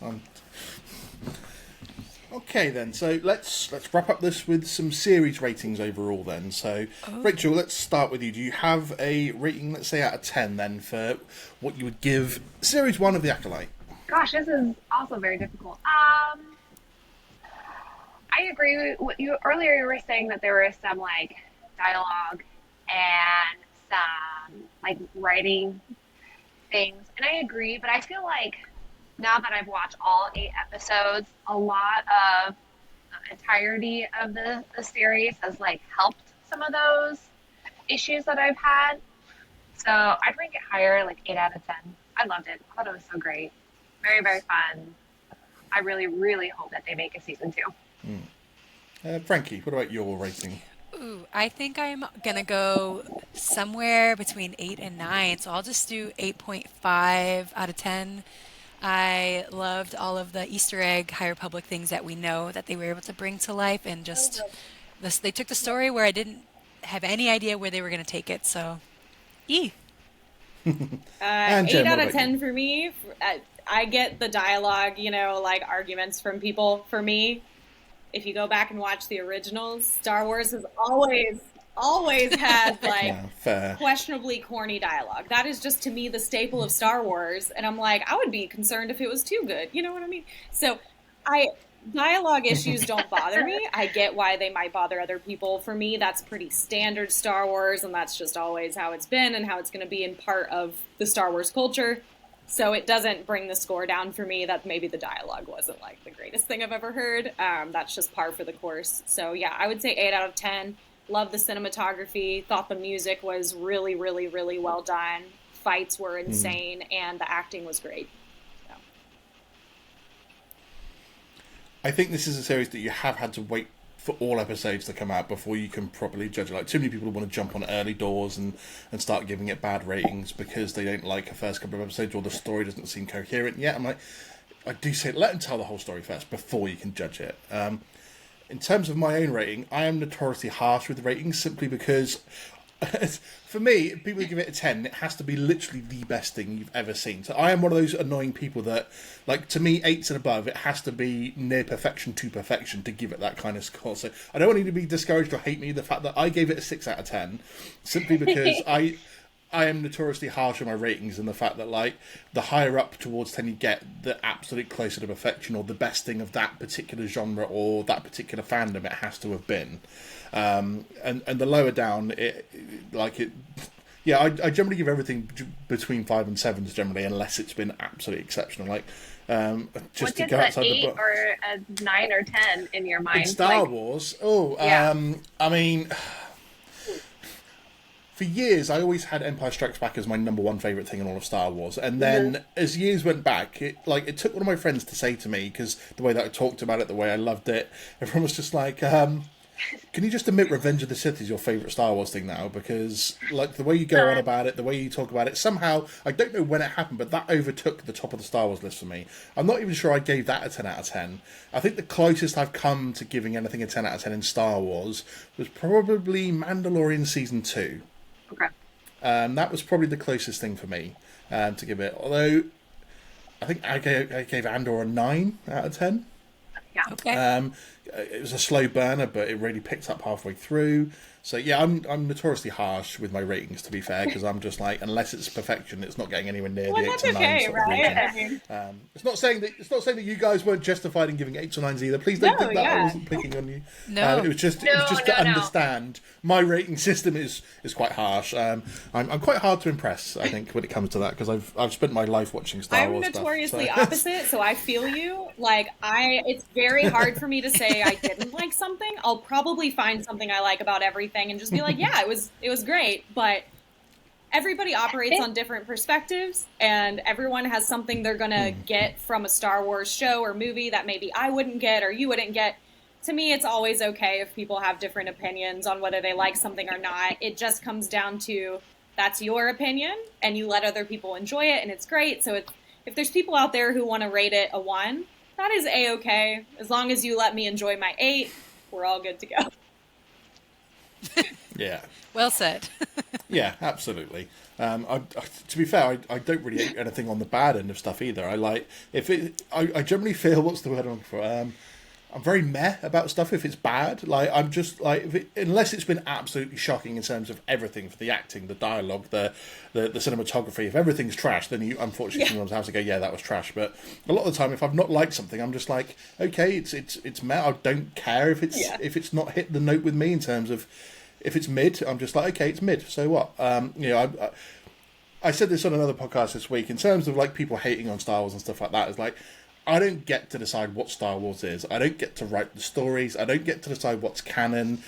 Okay, then. So let's wrap up this with some series ratings overall, then. So, Rachel, let's start with you. Do you have a rating, let's say, out of 10, then, for what you would give Series 1 of The Acolyte? Gosh, this is also very difficult. I agree with what you earlier. You were saying that there was some, like, dialogue and some, like, writing things, and I agree. But I feel like now that I've watched all 8 episodes, a lot of the entirety of the series has like helped some of those issues that I've had. So I'd rank it higher, like 8 out of 10. I loved it. I thought it was so great. Very, very fun. I really, really hope that they make a season 2. Frankie, what about your rating? Ooh, I think I'm gonna go somewhere between 8 and 9, so I'll just do 8.5 out of 10. I loved all of the Easter egg High Republic things that we know that they were able to bring to life, and just this, they took the story where I didn't have any idea where they were gonna take it. So, 8 Jen, out what of about 10 you? for me. I get the dialogue, like arguments from people. For me, if you go back and watch the originals, Star Wars has always had like Yeah, fair. questionably corny dialogue. That is just to me the staple of Star Wars, and I'm like, I would be concerned if it was too good. You know what I mean? So, dialogue issues don't bother me. I get why they might bother other people. For me, that's pretty standard Star Wars, and that's just always how it's been and how it's going to be in part of the Star Wars culture. So it doesn't bring the score down for me that maybe the dialogue wasn't like the greatest thing I've ever heard. That's just par for the course. So yeah, I would say 8 out of 10. Love the cinematography. Thought the music was really, really, really well done. Fights were insane, and the acting was great. So. I think this is a series that you have had to wait for all episodes to come out before you can properly judge it. Like, too many people want to jump on early doors and start giving it bad ratings because they don't like the first couple of episodes or the story doesn't seem coherent yet. I'm like, I do say let them tell the whole story first before you can judge it. In terms of my own rating, I am notoriously harsh with ratings simply because for me, people who give it a 10, it has to be literally the best thing you've ever seen. So I am one of those annoying people that, like, to me, 8s and above, it has to be near perfection to perfection to give it that kind of score. So I don't want you to be discouraged or hate me. The fact that I gave it a 6 out of 10, simply because I am notoriously harsh on my ratings, and the fact that, like, the higher up towards 10 you get, the absolute closer to perfection or the best thing of that particular genre or that particular fandom it has to have been. And the lower down, I generally give everything between 5 and 7s generally, unless it's been absolutely exceptional. Like, just What to gets go an outside the 8 book. or a 9 or 10 in your mind? In Star Like, Wars, Yeah. I mean, for years I always had Empire Strikes Back as my number one favourite thing in all of Star Wars, and then as years went back, it took one of my friends to say to me, because the way that I talked about it, the way I loved it, everyone was just like, can you just admit Revenge of the Sith is your favourite Star Wars thing now? Because, like, the way you go on about it, the way you talk about it, somehow, I don't know when it happened, but that overtook the top of the Star Wars list for me. I'm not even sure I gave that a 10 out of 10. I think the closest I've come to giving anything a 10 out of 10 in Star Wars was probably Mandalorian Season 2. Okay. That was probably the closest thing for me to give it. Although, I think I gave Andor a 9 out of 10. Yeah. Okay. It was a slow burner, but it really picked up halfway through. So yeah, I'm notoriously harsh with my ratings, to be fair, because I'm just like, unless it's perfection, it's not getting anywhere near Well, the 8 that's to 9 okay, sort of right? region. I mean, It's not saying that you guys weren't justified in giving 8s or 9s either. Please don't No, think that I yeah. wasn't picking on you. No. It was just No, to no. understand my rating system is quite harsh. I'm quite hard to impress, I think, when it comes to that, because I've spent my life watching Star I'm Wars notoriously stuff. So. opposite, so I feel you. Like, it's very hard for me to say I didn't like something. I'll probably find something I like about everything and just be like, yeah, it was great, but everybody operates on different perspectives, and everyone has something they're gonna get from a Star Wars show or movie that maybe I wouldn't get or you wouldn't get. To me, it's always okay if people have different opinions on whether they like something or not. It just comes down to, that's your opinion, and you let other people enjoy it, and it's great. So if there's people out there who want to rate it a 1, that is A-okay. As long as you let me enjoy my 8, we're all good to go. Yeah. Well said. Yeah, absolutely. To be fair, I don't really hate anything on the bad end of stuff either. I generally feel, what's the word I'm looking for? I'm very meh about stuff if it's bad. Like, I'm just like, unless it's been absolutely shocking in terms of everything, for the acting, the dialogue, the cinematography. If everything's trash, then you unfortunately sometimes have to go, yeah, that was trash. But a lot of the time, if I've not liked something, I'm just like, okay, it's meh. I don't care if it's not hit the note with me in terms of, if it's mid, I'm just like, okay, it's mid. So what? I said this on another podcast this week, in terms of like people hating on Star Wars and stuff like that, is like, I don't get to decide what Star Wars is. I don't get to write the stories. I don't get to decide what's canon.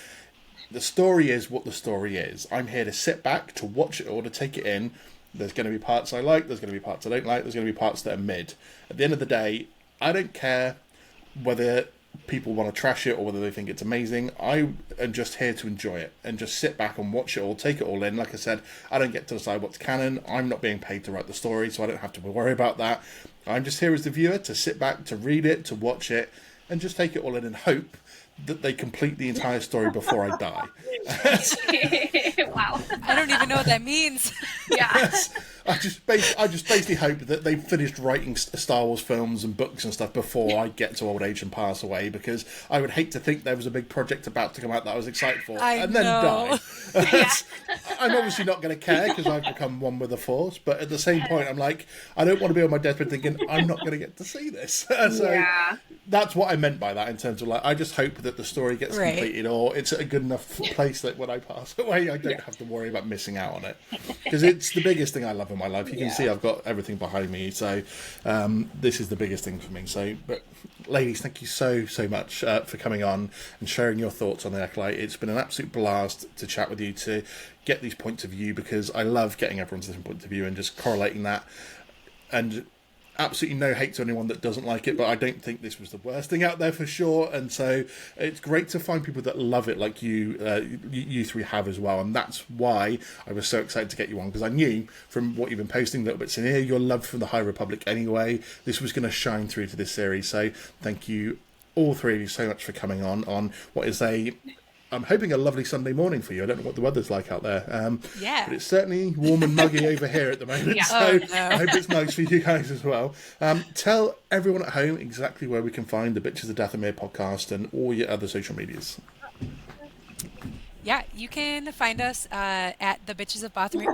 The story is what the story is. I'm here to sit back, to watch it all, to take it in. There's going to be parts I like, there's going to be parts I don't like, there's going to be parts that are mid. At the end of the day, I don't care whether people want to trash it or whether they think it's amazing. I am just here to enjoy it and just sit back and watch it all, take it all in. Like I said, I don't get to decide what's canon. I'm not being paid to write the story, so I don't have to worry about that. I'm just here as the viewer to sit back, to read it, to watch it, and just take it all in and hope that they complete the entire story before I die. Wow. I don't even know what that means. Yeah. I just basically hope that they've finished writing Star Wars films and books and stuff before I get to old age and pass away, because I would hate to think there was a big project about to come out that I was excited for and then die. I'm obviously not going to care because I've become one with the Force, but at the same point, I'm like, I don't want to be on my deathbed thinking I'm not going to get to see this. So that's what I meant by that, in terms of like, I just hope that the story gets completed, or it's at a good enough place that when I pass away, I don't have to worry about missing out on it, because it's the biggest thing I love in my life. You can see I've got everything behind me, so this is the biggest thing for me. So, but ladies, thank you so much for coming on and sharing your thoughts on The Acolyte. It's been an absolute blast to chat with you, to get these points of view, because I love getting everyone's different point of view and just correlating that. And absolutely no hate to anyone that doesn't like it, but I don't think this was the worst thing out there for sure. And so it's great to find people that love it like you three have as well. And that's why I was so excited to get you on, because I knew from what you've been posting, little bits in here, your love for the High Republic anyway, this was going to shine through to this series. So thank you, all three of you, so much for coming on what is I'm hoping a lovely Sunday morning for you. I don't know what the weather's like out there. But it's certainly warm and muggy over here at the moment. So I hope it's nice for you guys as well. Tell everyone at home exactly where we can find the Bitches of Dathomir podcast and all your other social medias. Yeah, you can find us at the Bitches of Dathomir.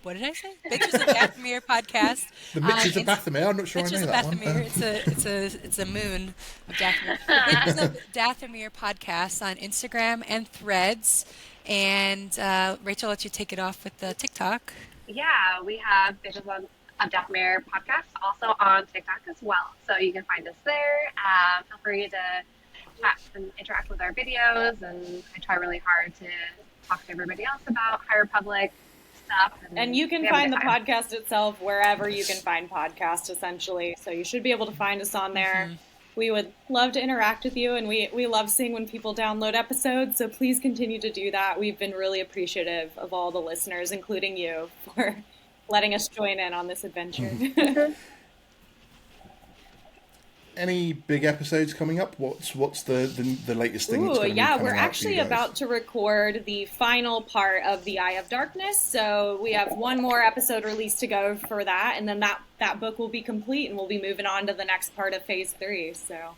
What did I say? Bitches of Dathomir Podcast. The Bitches of Dathomir. I'm not sure Bitches I know of that Dathomir. one. It's a moon of Dathomir. Bitches of Dathomir Podcast on Instagram and Threads. And Rachel, I'll let you take it off with the TikTok. Yeah, we have Bitches of Dathomir Podcast also on TikTok as well. So you can find us there. Feel free to chat and interact with our videos. And I try really hard to talk to everybody else about High Republic stuff. And you can find the podcast itself wherever you can find podcasts, essentially. So you should be able to find us on there. Mm-hmm. We would love to interact with you, and we love seeing when people download episodes, so please continue to do that. We've been really appreciative of all the listeners, including you, for letting us join in on this adventure. Any big episodes coming up? What's the latest thing that's going to be coming out? We're actually about to record the final part of The Eye of Darkness, so we have one more episode released to go for that, and then that book will be complete, and we'll be moving on to the next part of Phase 3. So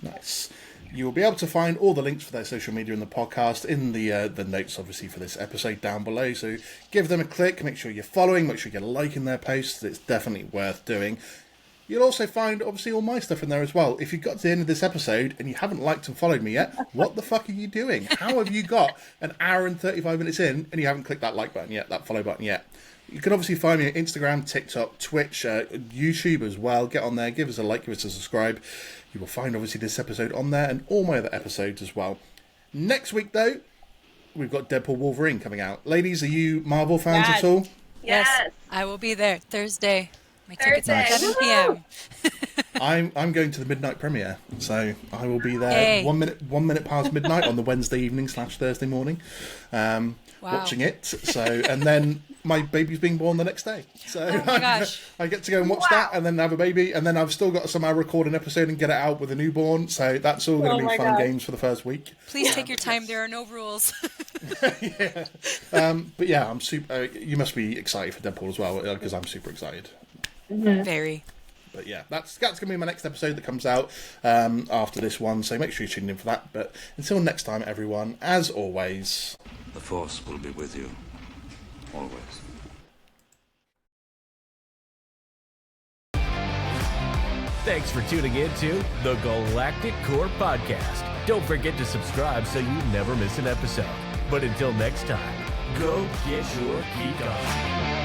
nice. You will be able to find all the links for their social media in the podcast in the notes, obviously, for this episode down below. So give them a click, make sure you're following, make sure you're liking their posts. It's definitely worth doing. You'll also find, obviously, all my stuff in there as well. If you've got to the end of this episode and you haven't liked and followed me yet, what the fuck are you doing? How have you got an hour and 35 minutes in and you haven't clicked that like button yet, that follow button yet? You can obviously find me on Instagram, TikTok, Twitch, YouTube as well. Get on there, give us a like, give us a subscribe. You will find, obviously, this episode on there and all my other episodes as well. Next week, though, we've got Deadpool Wolverine coming out. Ladies, are you Marvel fans at all? Yes, I will be there Thursday. My ticket's at 7 p.m. I'm going to the midnight premiere, so I will be there 1 minute past midnight on the Wednesday evening / Thursday morning, watching it. So, and then my baby's being born the next day, so I get to go and watch that, and then have a baby, and then I've still got to somehow record an episode and get it out with a newborn. So that's all going to be fun games for the first week. Please take your time. There are no rules. But yeah, I'm super. You must be excited for Deadpool as well, because I'm super excited. Mm-hmm. Very. But yeah, that's going to be my next episode that comes out after this one, so make sure you tune in for that. But until next time, everyone, as always, the Force will be with you, always. Thanks for tuning in to the Galactic Core Podcast. Don't forget to subscribe so you never miss an episode. But until next time, Go get your geek on.